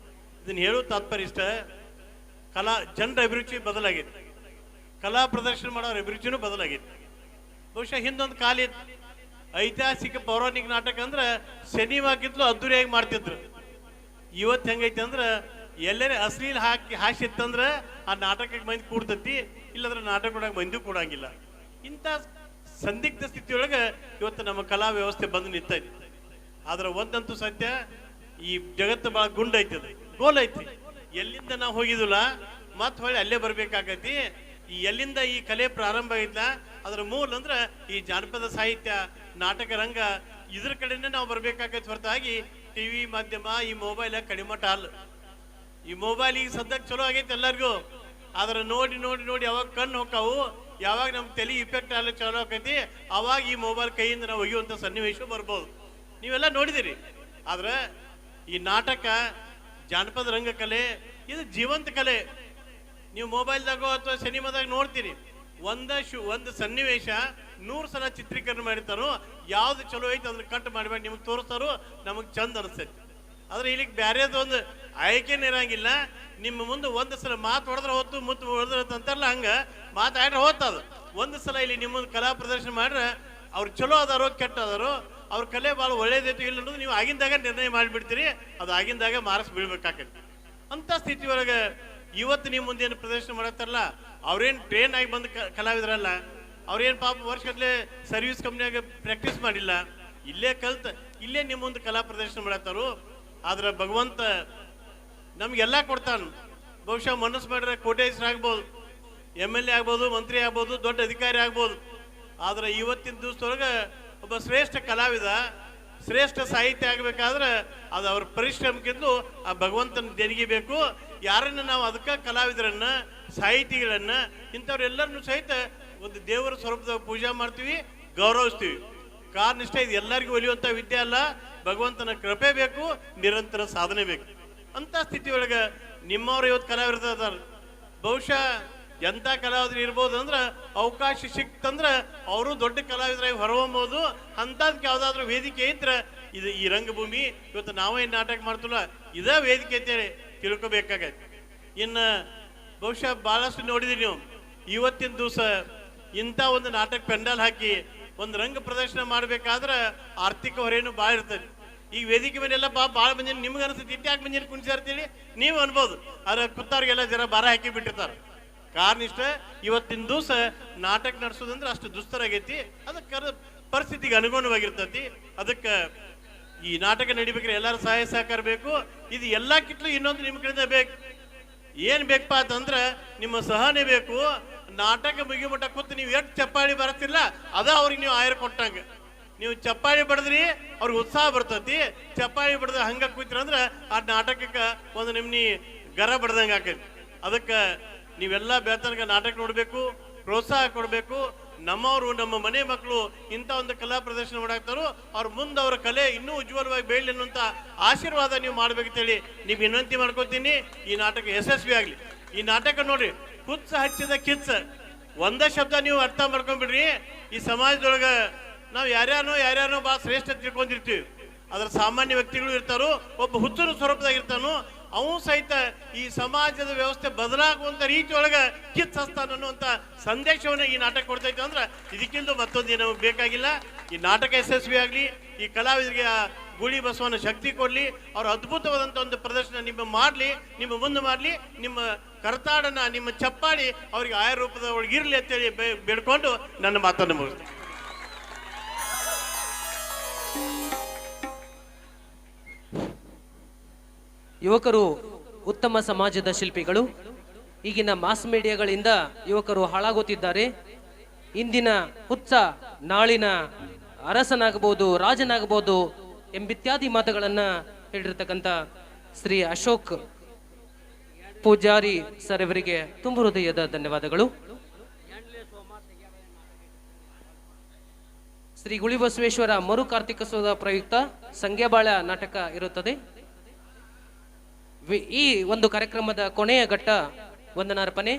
ಇದನ್ನ ಹೇಳೋ ತಾತ್ಪರ್ಯ ಇಷ್ಟ, ಜನರ ಅಭಿರುಚಿ ಬದಲಾಗಿದೆ, ಕಲಾ ಪ್ರದರ್ಶನ ಮಾಡೋರ ಅಭಿರುಚಿನೂ ಬದಲಾಗಿದೆ. ಬಹುಶಃ ಹಿಂದೊಂದು ಕಾಲ ಇತ್ತು, ಐತಿಹಾಸಿಕ ಪೌರಾಣಿಕ ನಾಟಕ ಅಂದ್ರೆ ಶನಿವಾಗಿದ್ಲು ಅದ್ದೂರಿಯಾಗಿ ಮಾಡ್ತಿದ್ರು. ಇವತ್ತು ಹೆಂಗೈತೆ ಅಂದ್ರೆ ಎಲ್ಲರೇ ಅಶ್ಲೀಲ ಹಾಸ್ಯ ಇತ್ತಂದ್ರೆ ಆ ನಾಟಕಕ್ಕೆ ಮಂದಿ ಕೂಡ್ತತಿ, ಇಲ್ಲಂದ್ರೆ ನಾಟಕ ಕೊಡಕ್ಕೆ ಮಂದಿ ಕೊಡಂಗಿಲ್ಲ. ಇಂಥ ಸಂದಿಗ್ಧ ಸ್ಥಿತಿಯೊಳಗೆ ಇವತ್ತು ನಮ್ಮ ಕಲಾ ವ್ಯವಸ್ಥೆ ಬಂದು ನಿಂತೈತಿ. ಆದ್ರೆ ಒಂದಂತೂ ಸತ್ಯ, ಈ ಜಗತ್ತು ಭಾಳ ಗುಂಡೈತದ, ಗೋಲ್ ಐತಿ. ಎಲ್ಲಿಂದ ನಾವು ಹೋಗಿದಿಲ್ಲ ಮತ್ತೆ ಹೊಳ್ಳಿ ಅಲ್ಲೇ ಬರ್ಬೇಕಾಗೈತಿ. ಈ ಎಲ್ಲಿಂದ ಈ ಕಲೆ ಪ್ರಾರಂಭ ಆಗಿದ್ದ ಅದರ ಮೂಲ ಅಂದ್ರೆ ಈ ಜಾನಪದ ಸಾಹಿತ್ಯ, ನಾಟಕ ರಂಗ, ಇದ್ರ ಕಡೆನೇ ನಾವು ಬರ್ಬೇಕಾಗೈತಿ ಹೊರತಾಗಿ ಟಿವಿ ಮಾಧ್ಯಮ, ಈ ಮೊಬೈಲ್ ಕಡಿಮಟ ಅಲ್ಲ. ಈ ಮೊಬೈಲ್ ಈಗ ಸದ್ಯಕ್ಕೆ ಚಲೋ ಆಗೈತಿ ಎಲ್ಲರಿಗೂ, ಆದ್ರೆ ನೋಡಿ ನೋಡಿ ನೋಡಿ ಯಾವಾಗ ಕಣ್ಣು ಹೋಗ್ತಾವು, ಯಾವಾಗ ನಮ್ಮ ತಲೆ ಇಫೆಕ್ಟ್ ಆಗಲಿ ಚಲೋ ಆಕೈತಿ, ಅವಾಗ ಈ ಮೊಬೈಲ್ ಕೈಯಿಂದ ನಾವು ಒಯ್ಯುವಂಥ ಸನ್ನಿವೇಶ ಬರ್ಬೋದು. ನೀವೆಲ್ಲ ನೋಡಿದಿರಿ. ಆದ್ರೆ ಈ ನಾಟಕ, ಜಾನಪದ ರಂಗ ಕಲೆ ಇದು ಜೀವಂತ ಕಲೆ. ನೀವು ಮೊಬೈಲ್ದಾಗೋ ಅಥವಾ ಸಿನಿಮಾದಾಗ ನೋಡ್ತೀರಿ, ಒಂದು ಸನ್ನಿವೇಶ 100 ಸಲ ಚಿತ್ರೀಕರಣ ಮಾಡಿರ್ತಾರೋ, ಯಾವ್ದು ಚಲೋ ಐತೆ ಅದ್ರ ಕಟ್ ಮಾಡಿ ನಿಮ್ಗೆ ತೋರಿಸ್ತಾರೋ, ನಮಗೆ ಚಂದ ಅನಿಸ್ತೈತಿ. ಆದ್ರೆ ಇಲ್ಲಿಗೆ ಬ್ಯಾರೇದು ಒಂದು ಆಯ್ಕೆನೇ ಇರಂಗಿಲ್ಲ. ನಿಮ್ಮ ಮುಂದೆ ಒಂದು ಸಲ ಮಾತು ಹೊಡೆದ್ರೆ ಹೊತ್ತು ಮುತ್ತು ಹೊಡೆದ್ರೆ ಅಂತಾರಲ್ಲ, ಹಂಗ ಮಾತಾಡ್ರೆ ಹೋಗ್ತದ. ಒಂದು ಸಲ ಇಲ್ಲಿ ನಿಮ್ಮ ಮುಂದೆ ಕಲಾ ಪ್ರದರ್ಶನ ಮಾಡ್ರೆ ಅವ್ರು ಚಲೋ ಅದಾರೋ ಕೆಟ್ಟ ಅದಾರೋ, ಅವ್ರ ಕಲೆ ಭಾಳ ಒಳ್ಳೇದೈತಿ ಇಲ್ಲ ಅನ್ನೋದು ನೀವು ಆಗಿಂದಾಗ ನಿರ್ಣಯ ಮಾಡಿಬಿಡ್ತೀರಿ. ಅದು ಆಗಿಂದಾಗ ಮಾರ್ಕ್ಸ್ ಬೀಳ್ಬೇಕಾಗೈತಿ. ಅಂತ ಸ್ಥಿತಿ ಒಳಗೆ ಇವತ್ತು ನಿಮ್ಮ ಮುಂದೆ ಏನು ಪ್ರದರ್ಶನ ಮಾಡತ್ತಾರಲ್ಲ, ಅವ್ರೇನು ಟ್ರೈನ್ ಆಗಿ ಬಂದು ಕಲಾವಿದರಲ್ಲ, ಅವ್ರೇನು ಪಾಪ ವರ್ಷಗಟ್ಟಲೆ ಸರ್ವಿಸ್ ಕಂಪ್ನಿಯಾಗ ಪ್ರಾಕ್ಟೀಸ್ ಮಾಡಿಲ್ಲ, ಇಲ್ಲೇ ಇಲ್ಲೇ ನಿಮ್ಮ ಮುಂದೆ ಕಲಾ ಪ್ರದರ್ಶನ ಮಾಡತ್ತಾರು. ಆದ್ರೆ ಭಗವಂತ ನಮ್ಗೆಲ್ಲ ಕೊಡ್ತಾನ. ಬಹುಶಃ ಮನಸ್ಸು ಮಾಡಿದ್ರೆ ಕೋಟೇಶ್ವರಾಗ್ಬೋದು, MLA ಆಗ್ಬೋದು, ಮಂತ್ರಿ ಆಗ್ಬೋದು, ದೊಡ್ಡ ಅಧಿಕಾರಿ ಆಗ್ಬೋದು. ಆದ್ರೆ ಇವತ್ತಿನ ದಿವಸದೊಳಗೆ ಒಬ್ಬ ಶ್ರೇಷ್ಠ ಕಲಾವಿದ, ಶ್ರೇಷ್ಠ ಸಾಹಿತ್ಯ ಆಗಬೇಕಾದ್ರೆ ಅದು ಅವ್ರ ಪರಿಶ್ರಮಕ್ಕಿಂದು ಆ ಭಗವಂತನ ದೇಣಿಗೆ ಬೇಕು. ಯಾರನ್ನ ನಾವು ಅದಕ್ಕೆ ಕಲಾವಿದರನ್ನ, ಸಾಹಿತಿಗಳನ್ನ, ಇಂಥವ್ರೆಲ್ಲರನ್ನು ಸಹಿತ ಒಂದು ದೇವರ ಸ್ವರೂಪದಾಗ ಪೂಜೆ ಮಾಡ್ತೀವಿ, ಗೌರವಿಸ್ತೀವಿ. ಕಾರಣ ಇಷ್ಟ, ಇದು ಎಲ್ಲರಿಗೂ ಒಲಿಯುವಂಥ ವಿದ್ಯೆ ಅಲ್ಲ, ಭಗವಂತನ ಕೃಪೆ ಬೇಕು, ನಿರಂತರ ಸಾಧನೆ ಬೇಕು. ಅಂತ ಸ್ಥಿತಿ ಒಳಗೆ ನಿಮ್ಮವ್ರು ಇವತ್ತು ಕಲಾವಿದ ಬಹುಶಃ ಎಂಥ ಕಲಾವಿದ್ರು ಇರ್ಬೋದು ಅಂದ್ರೆ ಅವಕಾಶ ಸಿಕ್ತಂದ್ರೆ ಅವರು ದೊಡ್ಡ ಕಲಾವಿದರಾಗಿ ಹೊರಹೊಂಬೋದು. ಅಂಥದಕ್ಕೆ ಯಾವುದಾದ್ರೂ ವೇದಿಕೆ ಇದ್ರೆ ಇದು ಈ ರಂಗಭೂಮಿ, ಇವತ್ತು ನಾವೇನು ನಾಟಕ ಮಾಡ್ತಿಲ್ಲ, ಇದೇ ವೇದಿಕೆ ಅಂತೇಳಿ ತಿಳ್ಕೊಬೇಕಾಗತ್ತೆ. ಇನ್ನು ಬಹುಶಃ ಭಾಳಷ್ಟು ನೋಡಿದಿರಿ ನೀವು, ಇವತ್ತಿನ ದಿವಸ ಇಂಥ ಒಂದು ನಾಟಕ ಪೆಂಡಲ್ ಹಾಕಿ ಒಂದು ರಂಗ ಪ್ರದರ್ಶನ ಮಾಡಬೇಕಾದ್ರೆ ಆರ್ಥಿಕ ಹೊರೆಯನ್ನು ಭಾಳ ಇರ್ತದೆ. ಈಗ ವೇದಿಕೆ ಮೇಲೆಲ್ಲ ಭಾಳ ಮಂದಿ ನಿಮ್ಗೆ ಅನಿಸ್ತೈತಿ, ಇಟ್ಟಾಕೆ ಮಂದಿನ ಕುಣಿಸಿರ್ತೀವಿ ನೀವು ಅನ್ಬೋದು. ಆದ್ರೆ ಕುತ್ತವ್ರಿಗೆಲ್ಲ ಜರ ಭಾರ ಹಾಕಿ ಬಿಟ್ಟಿರ್ತಾರೆ. ಕಾರಣ ಇಷ್ಟ, ಇವತ್ತಿನ ದಿವಸ ನಾಟಕ ನಡೆಸೋದಂದ್ರೆ ಅಷ್ಟು ದುಸ್ತರ ಆಗೈತಿ. ಅದಕ್ಕೆ ಪರಿಸ್ಥಿತಿಗೆ ಅನುಗುಣವಾಗಿರ್ತೈತಿ. ಅದಕ್ಕೆ ಈ ನಾಟಕ ನಡಿಬೇಕಾದ್ರೆ ಎಲ್ಲರ ಸಹಾಯ ಸಹಕಾರ ಬೇಕು. ಇದು ಎಲ್ಲ ಕಿಟ್ಲು ಇನ್ನೊಂದು ನಿಮ್ಮ ಕಡೆಯಿಂದ ಬೇಕು. ಏನ್ ಬೇಕಪ್ಪ ಅಂತಂದ್ರೆ ನಿಮ್ಮ ಸಹನೆ ಬೇಕು. ನಾಟಕ ಮುಗಿಮಟ್ಟ ಕೂತು ನೀವು ಎಷ್ಟು ಚಪ್ಪಾಳಿ ಬರತ್ತಿಲ್ಲ ಅದ ಅವ್ರಿಗೆ ನೀವು ಆಯರ್ ಕೊಟ್ಟಂಗ. ನೀವು ಚಪ್ಪಾಳಿ ಬಡದ್ರಿ ಅವ್ರಿಗೆ ಉತ್ಸಾಹ ಬರ್ತೈತಿ. ಚಪ್ಪಾಳಿ ಬಡದ ಹಂಗ ಕೂತ್ರಿ ಅಂದ್ರೆ ಆ ನಾಟಕಕ್ಕೆ ಒಂದು ನಿಮ್ನಿ ಗರ ಬಡ್ದಂಗೆ ಆಕೈತಿ. ಅದಕ್ಕೆ ನೀವೆಲ್ಲ ಬೆಳತನಕ ನಾಟಕ ನೋಡ್ಬೇಕು, ಪ್ರೋತ್ಸಾಹ ಕೊಡಬೇಕು. ನಮ್ಮವರು, ನಮ್ಮ ಮನೆ ಮಕ್ಕಳು ಇಂಥ ಒಂದು ಕಲಾ ಪ್ರದರ್ಶನ ಮಾಡಾಕ್ತಾರೋ ಅವ್ರ ಮುಂದೆ ಅವರ ಕಲೆ ಇನ್ನೂ ಉಜ್ವಲವಾಗಿ ಬೆಳಲಿ ಅನ್ನುವಂಥ ಆಶೀರ್ವಾದ ನೀವು ಮಾಡ್ಬೇಕಂತೇಳಿ ನೀವು ವಿನಂತಿ ಮಾಡ್ಕೊತೀನಿ. ಈ ನಾಟಕ ಯಶಸ್ವಿ ಆಗಲಿ. ಈ ನಾಟಕ ನೋಡ್ರಿ, ಕುಚ್ಚ ಹಚ್ಚಿದ ಕಿಚ್ಚ ಒಂದೇ ಶಬ್ದ ನೀವು ಅರ್ಥ ಮಾಡ್ಕೊಂಡ್ಬಿಡ್ರಿ. ಈ ಸಮಾಜದೊಳಗೆ ನಾವು ಯಾರ್ಯಾರನೋ ಭಾಳ ಶ್ರೇಷ್ಠ ತಿಳ್ಕೊಂಡಿರ್ತೀವಿ. ಅದ್ರ ಸಾಮಾನ್ಯ ವ್ಯಕ್ತಿಗಳು ಇರ್ತಾರೋ, ಒಬ್ಬ ಹುಚ್ಚನ ಸ್ವರೂಪದಾಗಿರ್ತಾನೋ, ಅವನು ಸಹಿತ ಈ ಸಮಾಜದ ವ್ಯವಸ್ಥೆ ಬದಲಾಗುವಂಥ ರೀತಿ ಒಳಗೆ ಕಿಚ್ಚ ಹಸ್ತಾನ ಅನ್ನುವಂಥ ಸಂದೇಶವನ್ನು ಈ ನಾಟಕ ಕೊಡ್ತೈತೆ. ಅಂದ್ರೆ ಇದಕ್ಕಿಂತ ಮತ್ತೊಂದು ನಮಗೆ ಬೇಕಾಗಿಲ್ಲ. ಈ ನಾಟಕ ಯಶಸ್ವಿ ಆಗಲಿ, ಈ ಕಲಾವಿದರಿಗೆ ಗೂಳಿ ಬಸವನ ಶಕ್ತಿ ಕೊಡಲಿ, ಅವ್ರ ಅದ್ಭುತವಾದಂಥ ಒಂದು ಪ್ರದರ್ಶನ ನಿಮ್ಮ ಮಾಡಲಿ, ನಿಮ್ಮ ಮುಂದೆ ಮಾಡಲಿ, ನಿಮ್ಮ ಕರ್ತಾಡನ, ನಿಮ್ಮ ಚಪ್ಪಾಳಿ ಅವ್ರಿಗೆ ಆಯಾ ರೂಪದ ಒಳಗೆ ಇರಲಿ ಅಂತೇಳಿ ಬೇಡ್ಕೊಂಡು ನನ್ನ ಮಾತನ್ನು ಮುಗಿಸ್ತೀನಿ. ಯುವಕರು ಉತ್ತಮ ಸಮಾಜದ ಶಿಲ್ಪಿಗಳು. ಈಗಿನ ಮಾಸ್ ಮೀಡಿಯಾಗಳಿಂದ ಯುವಕರು ಹಾಳಾಗುತ್ತಿದ್ದಾರೆ. ಇಂದಿನ ಹುಚ್ಚ ನಾಳಿನ ಅರಸನಾಗಬಹುದು, ರಾಜನಾಗಬಹುದು ಎಂಬಿತ್ಯಾದಿ ಮಾತುಗಳನ್ನ ಹೇಳಿರ್ತಕ್ಕಂಥ ಶ್ರೀ ಅಶೋಕ್ ಪೂಜಾರಿ ಸರ್ ಇವರಿಗೆ ತುಂಬ ಹೃದಯದ ಧನ್ಯವಾದಗಳು. ಶ್ರೀ ಗುಳಿಬಸವೇಶ್ವರ ಮರು ಕಾರ್ತಿಕೋತ್ಸವದ ಪ್ರಯುಕ್ತ ಸಂಗ್ಯಾಬಾಳ ನಾಟಕ ಇರುತ್ತದೆ. ಈ ಒಂದು ಕಾರ್ಯಕ್ರಮದ ಕೊನೆಯ ಘಟ್ಟ ವಂದನಾರ್ಪಣೆ.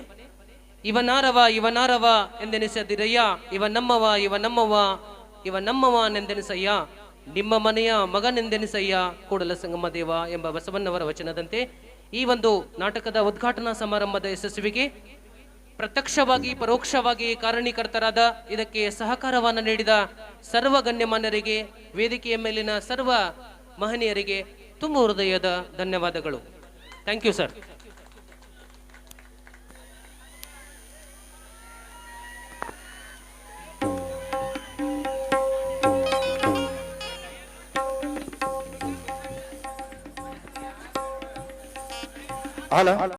ಇವನಾರವ ಇವನಾರವ ಎಂದೆನಿಸದಿರಯ್ಯ, ಇವ ನಮ್ಮವ ಇವ ನಮ್ಮವ ಇವ ನಮ್ಮವನೆಂದೆನಿಸಯ್ಯ, ನಿಮ್ಮ ಮನೆಯ ಮಗನೆಂದೆನಿಸಯ್ಯ ಕೂಡಲ ಸಂಗಮ ದೇವ ಎಂಬ ಬಸವಣ್ಣವರ ವಚನದಂತೆ ಈ ಒಂದು ನಾಟಕದ ಉದ್ಘಾಟನಾ ಸಮಾರಂಭದ ಯಶಸ್ವಿಗೆ ಪ್ರತ್ಯಕ್ಷವಾಗಿ ಪರೋಕ್ಷವಾಗಿ ಕಾರಣೀಕರ್ತರಾದ, ಇದಕ್ಕೆ ಸಹಕಾರವನ್ನು ನೀಡಿದ ಸರ್ವ ಗಣ್ಯಮಾನ್ಯರಿಗೆ, ವೇದಿಕೆಯ ಮೇಲಿನ ಸರ್ವ ಮಹನೀಯರಿಗೆ ತುಂಬ ಹೃದಯದ ಧನ್ಯವಾದಗಳು. Thank you sir. ಹಲೋ